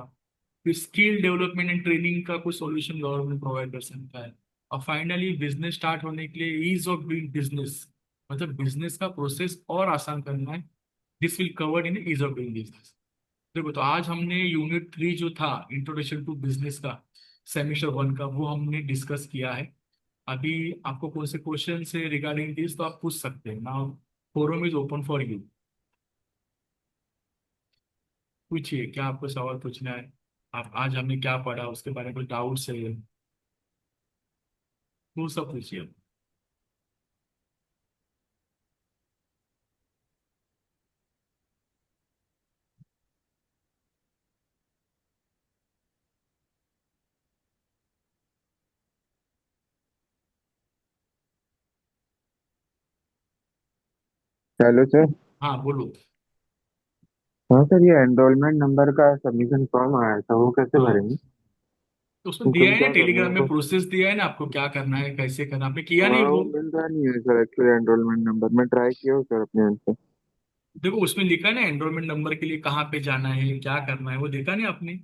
फिर स्किल डेवलपमेंट एंड ट्रेनिंग का कुछ सॉल्यूशन गवर्नमेंट प्रोवाइड कर सकता है। और फाइनली बिजनेस स्टार्ट होने के लिए ईज ऑफ डूइंग बिजनेस मतलब बिजनेस का प्रोसेस और आसान करना है। This will covered in ease of doing business. देखो तो आज हमने यूनिट 3 जो था इंट्रोडक्शन टू बिजनेस का सेमेस्टर 1 का वो हमने डिस्कस किया है। अभी आपको कौन से क्वेश्चन से रिगार्डिंग दिस तो आप पूछ सकते हैं now forum is open for you. पूछिए क्या आपको सवाल पूछना है। आप आज हमने क्या पढ़ा उसके बारे में कोई डाउट्स है वो सब पूछिए। Hello sir. हाँ बोलो। हाँ सर, ये एनरोलमेंट नंबर का सबमिशन फॉर्म आया था, वो कैसे हाँ भरेंगे? तो उसमें दिया उसमें है ना, क्या करना है टेलीग्राम में हमको? प्रोसेस दिया है ना आपको, क्या करना है कैसे करना है। आपने किया नहीं हाँ, वो वो? मिल रहा नहीं है सर, एक्चुअली एनरोलमेंट नंबर मैं ट्राई किया हूँ सर अपने एंड से। देखो उसमें लिखा है ना एनरोलमेंट नंबर के लिए कहाँ पे जाना है, क्या करना है, वो देखा नहीं आपने?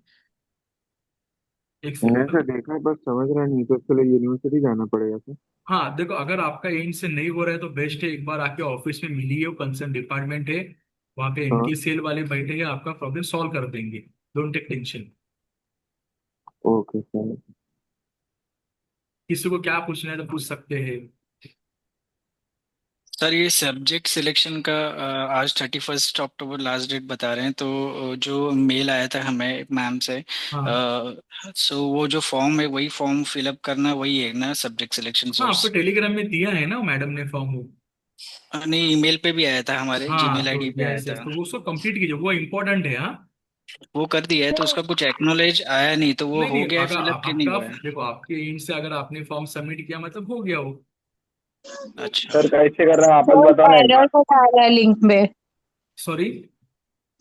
एक मैंने सेकंड। सर देखा, बस समझ रहा नहीं, तो उसके लिए यूनिवर्सिटी जाना पड़ेगा सर? हाँ देखो, अगर आपका एंड से नहीं हो रहा है तो बेस्ट है एक बार आके ऑफिस में मिलिए, वो कंसर्न डिपार्टमेंट है, वहाँ पे हाँ। एनटी सेल वाले बैठे हैं, आपका प्रॉब्लम सॉल्व कर देंगे। Don't take tension. Okay sir. किसी को क्या पूछना है तो पूछ सकते हैं। सर ये सब्जेक्ट सिलेक्शन का आज 31 अक्टूबर लास्ट डेट बता रहे हैं, तो जो मेल आया था हमें मैम से, हाँ सो वो जो फॉर्म है वही फॉर्म फिलअप करना, वही है ना सब्जेक्ट सिलेक्शन हाँ, आपको सोर्स? टेलीग्राम में दिया है ना मैडम ने फॉर्म वो। नहीं, ईमेल पे भी आया था, हमारे हाँ जीमेल तो आईडी पे आया यस यस, था। तो वो उसको कंप्लीट कीजिए, वो इम्पोर्टेंट है। हाँ वो कर दिया है, तो उसका कुछ एक्नॉलेज आया नहीं, तो वो नहीं हो नहीं, गया है अगर फिलअप कि नहीं आपका हुआ है? देखो, आपके एंड से अगर आपने फॉर्म सबमिट किया मतलब हो गया वो। अच्छा। सर कैसे कर रहा हूँ, आपस सर बताओ ना एक एरर बार। बता रहा है लिंक में। सॉरी।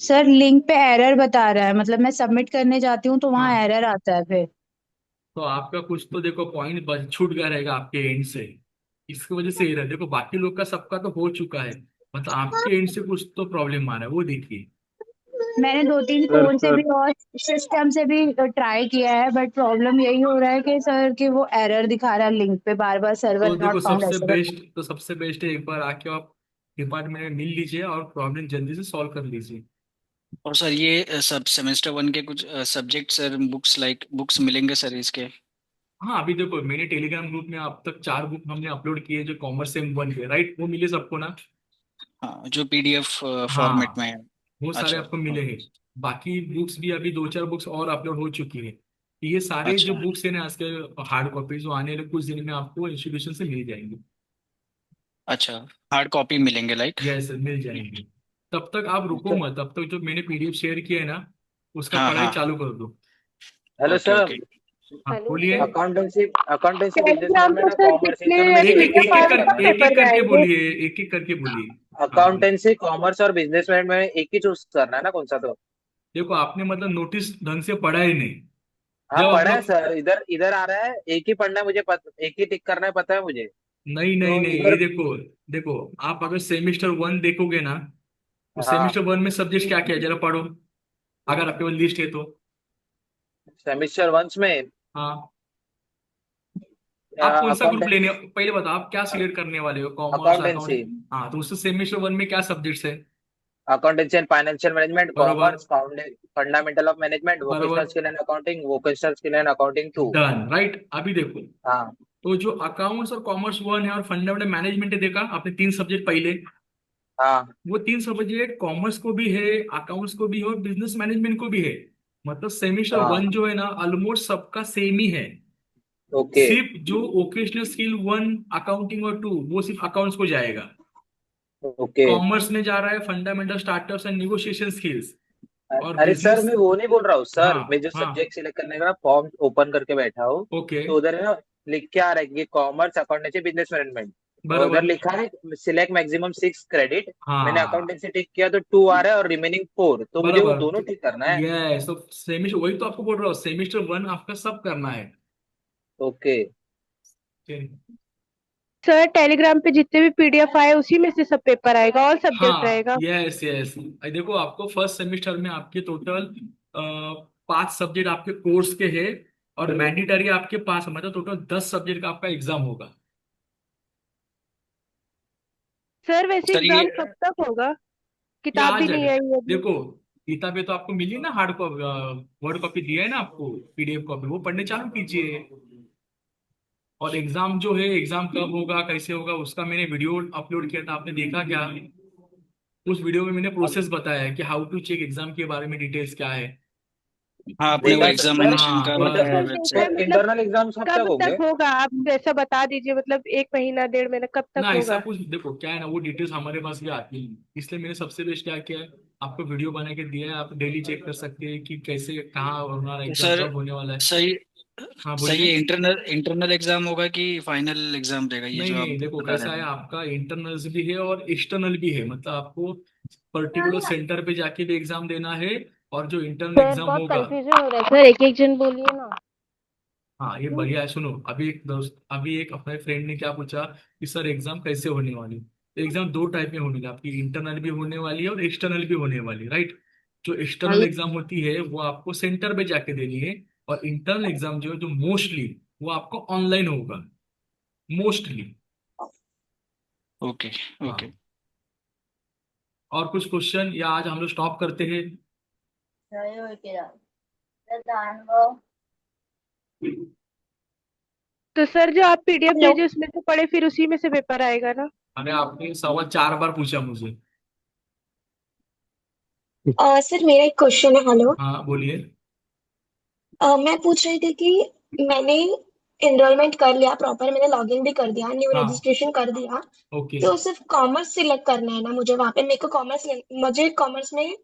सर लिंक पे एरर बता रहा है, मतलब मैं सबमिट करने जाती हूँ तो वहां हाँ एरर आता है फिर। तो आपका कुछ तो देखो पॉइंट छूट गया रहेगा आपके एंड से, इसकी वजह से ये रहा। देखो बाकी लोग का सबका तो हो चुका है, मतलब आपके एंड से कुछ तो प्रॉब्लम आ रहा है, वो देखिए। मैंने 2-3 सर फोन से भी सर और सिस्टम से भी ट्राई किया है, बट प्रॉब्लम यही हो रहा है कि सर कि वो एरर दिखा रहा है लिंक पे, बार बार तो सर्वर देखो नॉट फाउंड सबसे ऐसे बता। बेस्ट, तो सबसे बेस्ट है एक बार आके आप डिपार्टमेंट में मिल लीजिए और प्रॉब्लम जल्दी से सॉल्व कर लीजिए। और सर ये सब सेमेस्टर वन के कुछ subject sir, books like books मिलेंगे सर इसके? हाँ अभी देखो, मैंने टेलीग्राम ग्रुप में अब तक 4 बुक हमने अपलोड किए जो कॉमर्स से वन के, राइट, वो मिले सबको ना? हाँ, जो पीडीएफ फॉर्मेट हाँ में है। वो सारे अच्छा। आपको मिले हैं। बाकी बुक्स भी अभी 2-4 बुक्स और अपलोड हो चुकी है। ये सारे जो अच्छा। बुक्स है ना आज के हार्ड कॉपीज, वो आने वाले कुछ दिन में आपको इंस्टीट्यूशन से मिल जाएंगी। अच्छा, हार्ड कॉपी मिलेंगे लाइक? यस मिल जाएंगी। तब तक आप रुको मत, तब तक जो मैंने पीडीएफ शेयर किया है ना उसका हाँ पढ़ाई हाँ। चालू कर दो। Hello okay sir. ओके। हाँ हेलो बोलिए। Sir. Accountancy accountancy business Telegram management पे और सर कॉमर्स कितने इकोनॉमिक्स में एक ही पीडीएफ करना है। पेपर करके रहेंगे? बोलिए, एक एक करके बोलिए। हाँ बोलिए। अकाउंटेंसी कॉमर्स और बिजनेस मैनेजमेंट में एक ही चूज करना है ना, कौन सा? तो देखो आपने मतलब नोटिस ढंग से पढ़ा ही नहीं। हाँ, जब आप पढ़ा है लोग, सर, इधर इधर आ रहा है, एक ही पढ़ना है मुझे, एक ही टिक करना है, पता है मुझे। नहीं नहीं तो नहीं, ये इधर। देखो, देखो आप अगर सेमिस्टर वन देखोगे ना, तो हाँ, सेमिस्टर वन में सब्जेक्ट क्या क्या है जरा पढ़ो, अगर आपके पास लिस्ट है तो। सेमिस्टर वंस में हाँ आप कौन सा ग्रुप लेने, अकाउंटेंस पहले बताओ आप क्या सिलेक्ट करने वाले हो, कॉमर्स अकाउंटेंसी अकाउंट? हाँ तो उससे सेमिस्टर वन में क्या सब्जेक्ट्स है? अकाउंटेंसी एंड फाइनेंशियल मैनेजमेंट, बरोबर। Commerce fundamental of management, vocational बरोबर। Skill and accounting, vocational skill and accounting 2। Done right. अभी देखो, हाँ तो जो अकाउंट्स और कॉमर्स वन है और फंडामेंटल मैनेजमेंट है, देखा आपने 3 सब्जेक्ट पहले, हाँ। वो 3 सब्जेक्ट कॉमर्स को भी है, अकाउंट्स को भी है और बिजनेस मैनेजमेंट को भी है। मतलब सेमिस्टर हाँ। वन जो है ना ऑलमोस्ट सबका सेम ही है। ओके। सिर्फ जो वोकेशनल स्किल वन, अकाउंटिंग और टू, वो सिर्फ अकाउंट्स को जाएगा। ओके। कॉमर्स में जा रहा है fundamental startups and negotiation skills. और अरे सर, बिजनेस, मैं वो नहीं बोल रहा हूँ हाँ सर, मैं जो हाँ, सब्जेक्ट सिलेक्ट करने का फॉर्म ओपन करके बैठा हूँ, ओके, तो उधर है ना, लिख के आ रहा है कि कॉमर्स अकाउंटेंसी बिजनेस मैनेजमेंट, और उधर बराबर। लिखा है सिलेक्ट मैक्सिमम 6 क्रेडिट। मैंने हाँ अकाउंटेंसी टिक किया तो 2 आ रहा है और रिमेनिंग 4, तो मुझे वो बराबर। दोनों तो टिक करना है। ये तो सेमिस्टर, वही तो आपको बोल रहा हूँ, सेमिस्टर वन आपका सब करना है। ओके। Okay. सर टेलीग्राम पे जितने भी पीडीएफ आए उसी में से सब पेपर आएगा, ऑल सब्जेक्ट हाँ रहेगा? यस यस, देखो आपको फर्स्ट सेमिस्टर में आपके टोटल 5 सब्जेक्ट आपके कोर्स के हैं, और मैंडेटरी आपके पास, मतलब टोटल 10 सब्जेक्ट का आपका एग्जाम होगा। सर वैसे सर ये एग्जाम कब तक होगा? ये किताब आ भी नहीं जाएगा। आई है अभी। देखो किताबें तो आपको मिली ना, हार्ड कॉपी, वर्ड कॉपी दिया है ना आपको, पीडीएफ कॉपी, वो पढ़ने चालू कीजिए। और एग्जाम जो है, एग्जाम कब होगा कैसे होगा उसका मैंने वीडियो अपलोड किया था, आपने देखा क्या? उस वीडियो में मैंने प्रोसेस बताया है कि हाउ टू चेक एग्जाम के बारे में, डिटेल्स क्या है। हाँ, आपने वो देखा है सर। सर एग्जामिनेशन हाँ का इंटर बताया सर है देखा वेबसाइट है, सर पे। मतलब इंटरनल एग्जाम्स कब तक कब होंगे? तक होगा आप ऐसा बता दीजिए, मतलब 1 महीना 1.5 महीना कब तक ना ऐसा होगा? कुछ, देखो क्या है ना, वो डिटेल्स हमारे पास भी आती है, इसलिए मैंने सबसे बेस्ट क्या किया है, आपको वीडियो बना के दिया है, आप डेली चेक कर सकते हैं कि कैसे कहाँ होना है, एग्जाम सर कब होने वाला है। सही हाँ सर ये बोलिए। इंटरनल एग्जाम होगा कि फाइनल एग्जाम रहेगा ये नहीं जो आप नहीं, देखो बता रहे कैसा है, थे? आपका इंटरनल्स भी है और एक्सटर्नल भी है, मतलब आपको पर्टिकुलर सेंटर पे जाके भी एग्जाम देना है, और जो इंटरनल सर एग्जाम बहुत होगा। कंफ्यूजन हो रहा है सर, एक एक जन बोलिए ना। हाँ ये बढ़िया है, सुनो, अभी एक अपने फ्रेंड ने क्या पूछा कि सर एग्जाम कैसे होने वाली। तो एग्जाम दो टाइप में होने वाली, आपकी इंटरनल भी होने वाली है और एक्सटर्नल भी होने वाली, राइट। जो एक्सटर्नल एग्जाम होती है वो आपको सेंटर पे जाके देनी है, और इंटरनल एग्जाम जो है, जो मोस्टली वो आपको ऑनलाइन होगा, मोस्टली। Okay okay. हाँ, और कुछ क्वेश्चन, या आज हम लोग स्टॉप करते हैं? तो सर जो आप पीडीएफ हेलो। भेजे उसमें से पढ़े फिर उसी में से पेपर आएगा ना? अरे आपने सवाल 4 बार पूछा मुझे। सर मेरा एक क्वेश्चन है। हेलो। हाँ बोलिए। मैं पूछ रही थी कि मैंने एनरोलमेंट कर लिया प्रॉपर, मैंने लॉगिन भी कर दिया, न्यू हाँ रजिस्ट्रेशन कर दिया। ओके। तो सिर्फ कॉमर्स सिलेक्ट करना है ना मुझे वहां पे? मेरे को मुझे कॉमर्स में,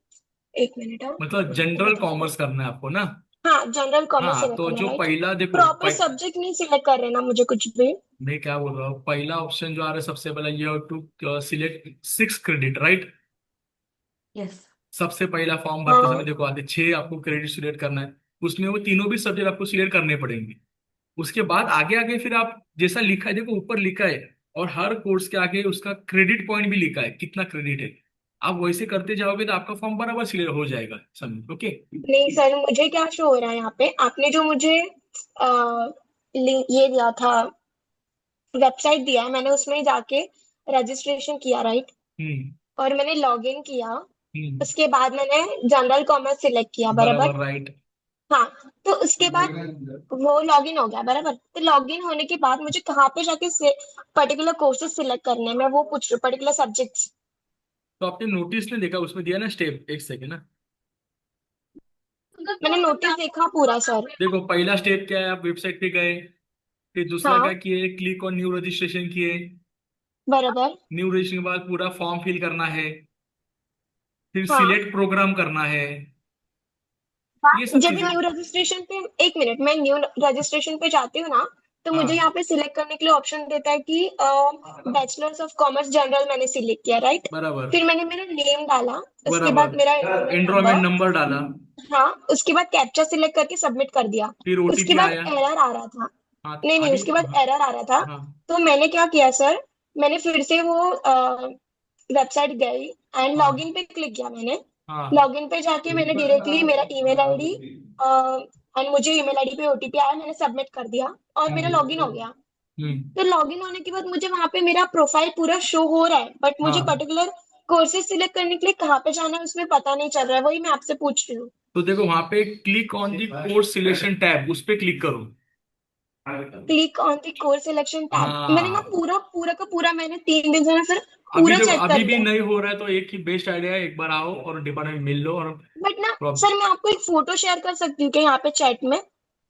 एक मिनट हाँ, मतलब मैं जनरल बताती हूँ। कॉमर्स करना है आपको ना? हाँ, जनरल कॉमर्स हाँ सिलेक्ट तो करना है, जो राइट? पहला देखो प्रॉपर सब्जेक्ट नहीं सिलेक्ट कर रहे ना मुझे कुछ भी? मैं क्या बोल रहा हूँ, पहला ऑप्शन जो आ रहा है सबसे पहला, ये to select 6 credit, right. Yes. सबसे पहला फॉर्म भरते समय हाँ। देखो आते 6 आपको क्रेडिट सिलेक्ट करना है, उसमें वो तीनों भी सब्जेक्ट आपको सिलेक्ट करने पड़ेंगे। उसके बाद आगे आगे फिर आप जैसा लिखा है, देखो ऊपर लिखा है, और हर कोर्स के आगे उसका क्रेडिट पॉइंट भी लिखा है, कितना क्रेडिट है। आप वैसे करते जाओगे तो आपका फॉर्म बराबर सिलेक्ट हो जाएगा, समझ, ओके। नहीं सर, मुझे क्या शो हो रहा है यहाँ पे, आपने जो मुझे ये दिया था, वेबसाइट दिया है, मैंने उसमें जाके रजिस्ट्रेशन किया, राइट? हम्म और मैंने लॉगिन किया। हम्म। उसके बाद मैंने जनरल कॉमर्स सिलेक्ट किया, बराबर? बराबर राइट। हाँ। तो उसके बाद वो लॉगिन हो गया, बराबर? तो लॉगिन होने के बाद मुझे कहाँ पे जाके से पर्टिकुलर कोर्सेज सिलेक्ट करने हैं, मैं वो पूछ रही हूँ, पर्टिकुलर सब्जेक्ट्स। तो आपने नोटिस नहीं देखा, उसमें दिया ना स्टेप, एक सेकेंड ना। मैंने नोटिस देखा पूरा सर। देखो पहला स्टेप क्या है, आप वेबसाइट पे गए, फिर दूसरा क्या हाँ, किए, क्लिक ऑन न्यू रजिस्ट्रेशन किए। बराबर। न्यू रजिस्ट्रेशन के बाद पूरा फॉर्म फिल करना है, फिर हाँ। सिलेक्ट प्रोग्राम करना है, ये सब जब भी चीजें। न्यू रजिस्ट्रेशन पे, एक मिनट, मैं न्यू रजिस्ट्रेशन पे जाती हूँ ना, तो मुझे यहाँ हाँ पे सिलेक्ट करने के लिए ऑप्शन देता है कि बैचलर्स ऑफ कॉमर्स जनरल मैंने सिलेक्ट किया, राइट? बराबर। फिर मैंने मेरा नेम डाला, उसके बाद मेरा बराबर, एनरोलमेंट एनरोलमेंट नंबर। नंबर डाला। हाँ, उसके बाद कैप्चा सिलेक्ट करके सबमिट कर दिया। फिर उसके ओटीपी बाद आया। एरर आ रहा था। हाँ नहीं नहीं, अभी उसके बाद हाँ। एरर आ रहा था। हाँ तो मैंने क्या किया सर, मैंने फिर से वो वेबसाइट गई एंड हाँ लॉगिन पे क्लिक किया मैंने। हाँ। लॉगिन पे जाके मैंने डायरेक्टली मेरा ईमेल आईडी, एंड मुझे ईमेल आईडी पे ओटीपी आया, मैंने सबमिट कर दिया और मेरा लॉगिन हो गया। हम्म। तो लॉगिन होने के बाद मुझे वहां पे मेरा प्रोफाइल पूरा शो हो रहा है, बट मुझे हाँ पर्टिकुलर कोर्सेज सिलेक्ट करने के लिए कहाँ पे जाना है उसमें पता नहीं चल रहा है, वही मैं आपसे पूछ रही हूँ। तो देखो वहां पे click on the course selection tab, उस पे क्लिक करो। Click on the course selection tab, मैंने ना हाँ पूरा पूरा का पूरा, मैंने 3 दिन से ना सर अभी पूरा देखो चेक कर अभी भी लिया। नहीं हो रहा है, तो एक ही बेस्ट आइडिया है, एक बार आओ और डिपार्टमेंट में मिल लो और बट ना प्रॉब- सर, मैं आपको एक फोटो शेयर कर सकती हूँ क्या यहाँ पे चैट में?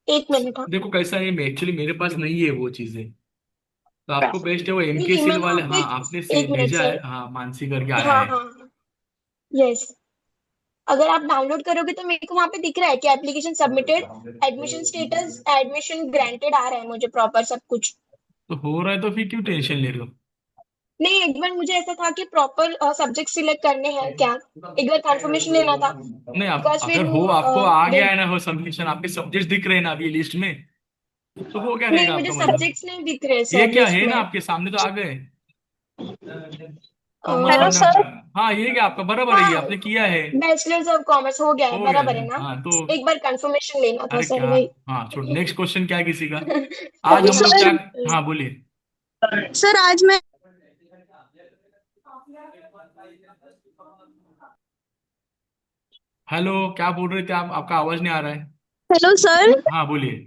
एक मिनट हाँ। देखो कैसा है, एक्चुअली मेरे पास नहीं है वो चीजें, तो आपको बेस्ट है वो एमके नहीं, सिल मैंने वाले, आपको हाँ एक, आपने एक मिनट भेजा है, सर। हाँ मानसी करके आया हाँ है। हाँ हाँ, यस। अगर आप डाउनलोड करोगे तो मेरे को वहां पे दिख रहा है कि application submitted, admission status, admission granted आ रहा है मुझे प्रॉपर सब कुछ। तो हो रहा है तो फिर क्यों टेंशन ले रहे हो? नहीं, एक बार मुझे ऐसा था कि प्रॉपर सब्जेक्ट सिलेक्ट करने हैं क्या, एक बार कंफर्मेशन लेना था। नहीं, आप बिकॉज फिर अगर वो हो, आपको आ गया है ना हो सबमिशन, आपके सब्जेक्ट दिख रहे हैं ना अभी लिस्ट में, तो वो क्या नहीं, रहेगा मुझे आपका मतलब। सब्जेक्ट्स नहीं दिख रहे ये सर क्या लिस्ट है ना में। आपके सामने तो आ गए, कॉमर्स हेलो और सर। हाँ ये क्या आपका बराबर है, ये हाँ, आपने किया है। बैचलर्स ऑफ कॉमर्स हो गया है, हो गया बराबर है है ना? हाँ तो। एक बार कंफर्मेशन लेना था अरे सर, क्या, वही। हाँ छोड़, नेक्स्ट क्वेश्चन क्या है किसी का? आज अभी हम लोग क्या, सर हाँ बोलिए। सर आज मैं हेलो, क्या बोल रहे थे आप, आपका आवाज नहीं आ रहा है। Hello sir. हाँ बोलिए।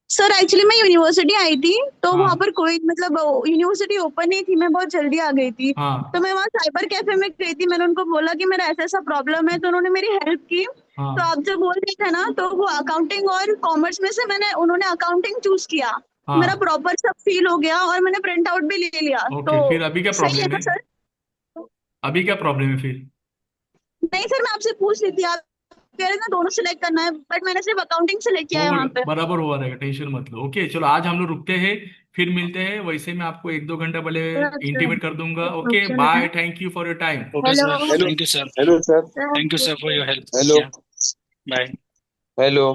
सर एक्चुअली मैं यूनिवर्सिटी आई थी, तो वहां हाँ पर कोई मतलब यूनिवर्सिटी ओपन नहीं थी, मैं बहुत जल्दी आ गई थी। तो हाँ मैं वहाँ साइबर कैफे में गई थी, मैंने उनको बोला कि मेरा ऐसा ऐसा प्रॉब्लम है, तो उन्होंने मेरी हेल्प की। तो हाँ आप जब बोल रहे थे ना, तो वो अकाउंटिंग और कॉमर्स में से उन्होंने अकाउंटिंग चूज किया। मेरा हाँ। प्रॉपर सब फील हो गया और मैंने प्रिंट आउट भी ले लिया, तो ओके, फिर अभी क्या सही है प्रॉब्लम ना है? सर? अभी क्या प्रॉब्लम है फिर? नहीं सर, मैं आपसे पूछ रही थी, आप कह रहे ना दोनों सिलेक्ट करना है, बट मैंने सिर्फ अकाउंटिंग सिलेक्ट किया है वहां पे। बराबर हुआ रहेगा, टेंशन मत लो। ओके चलो आज हम लोग रुकते हैं, फिर मिलते हैं। वैसे मैं आपको 1-2 घंटा पहले इंटीमेट कर दूंगा। Okay Okay, bye, thank you for your time. Okay, sir. Hello. Thank you, sir. Hello sir Thank you, sir, for your help. Hello Yeah. Bye. Hello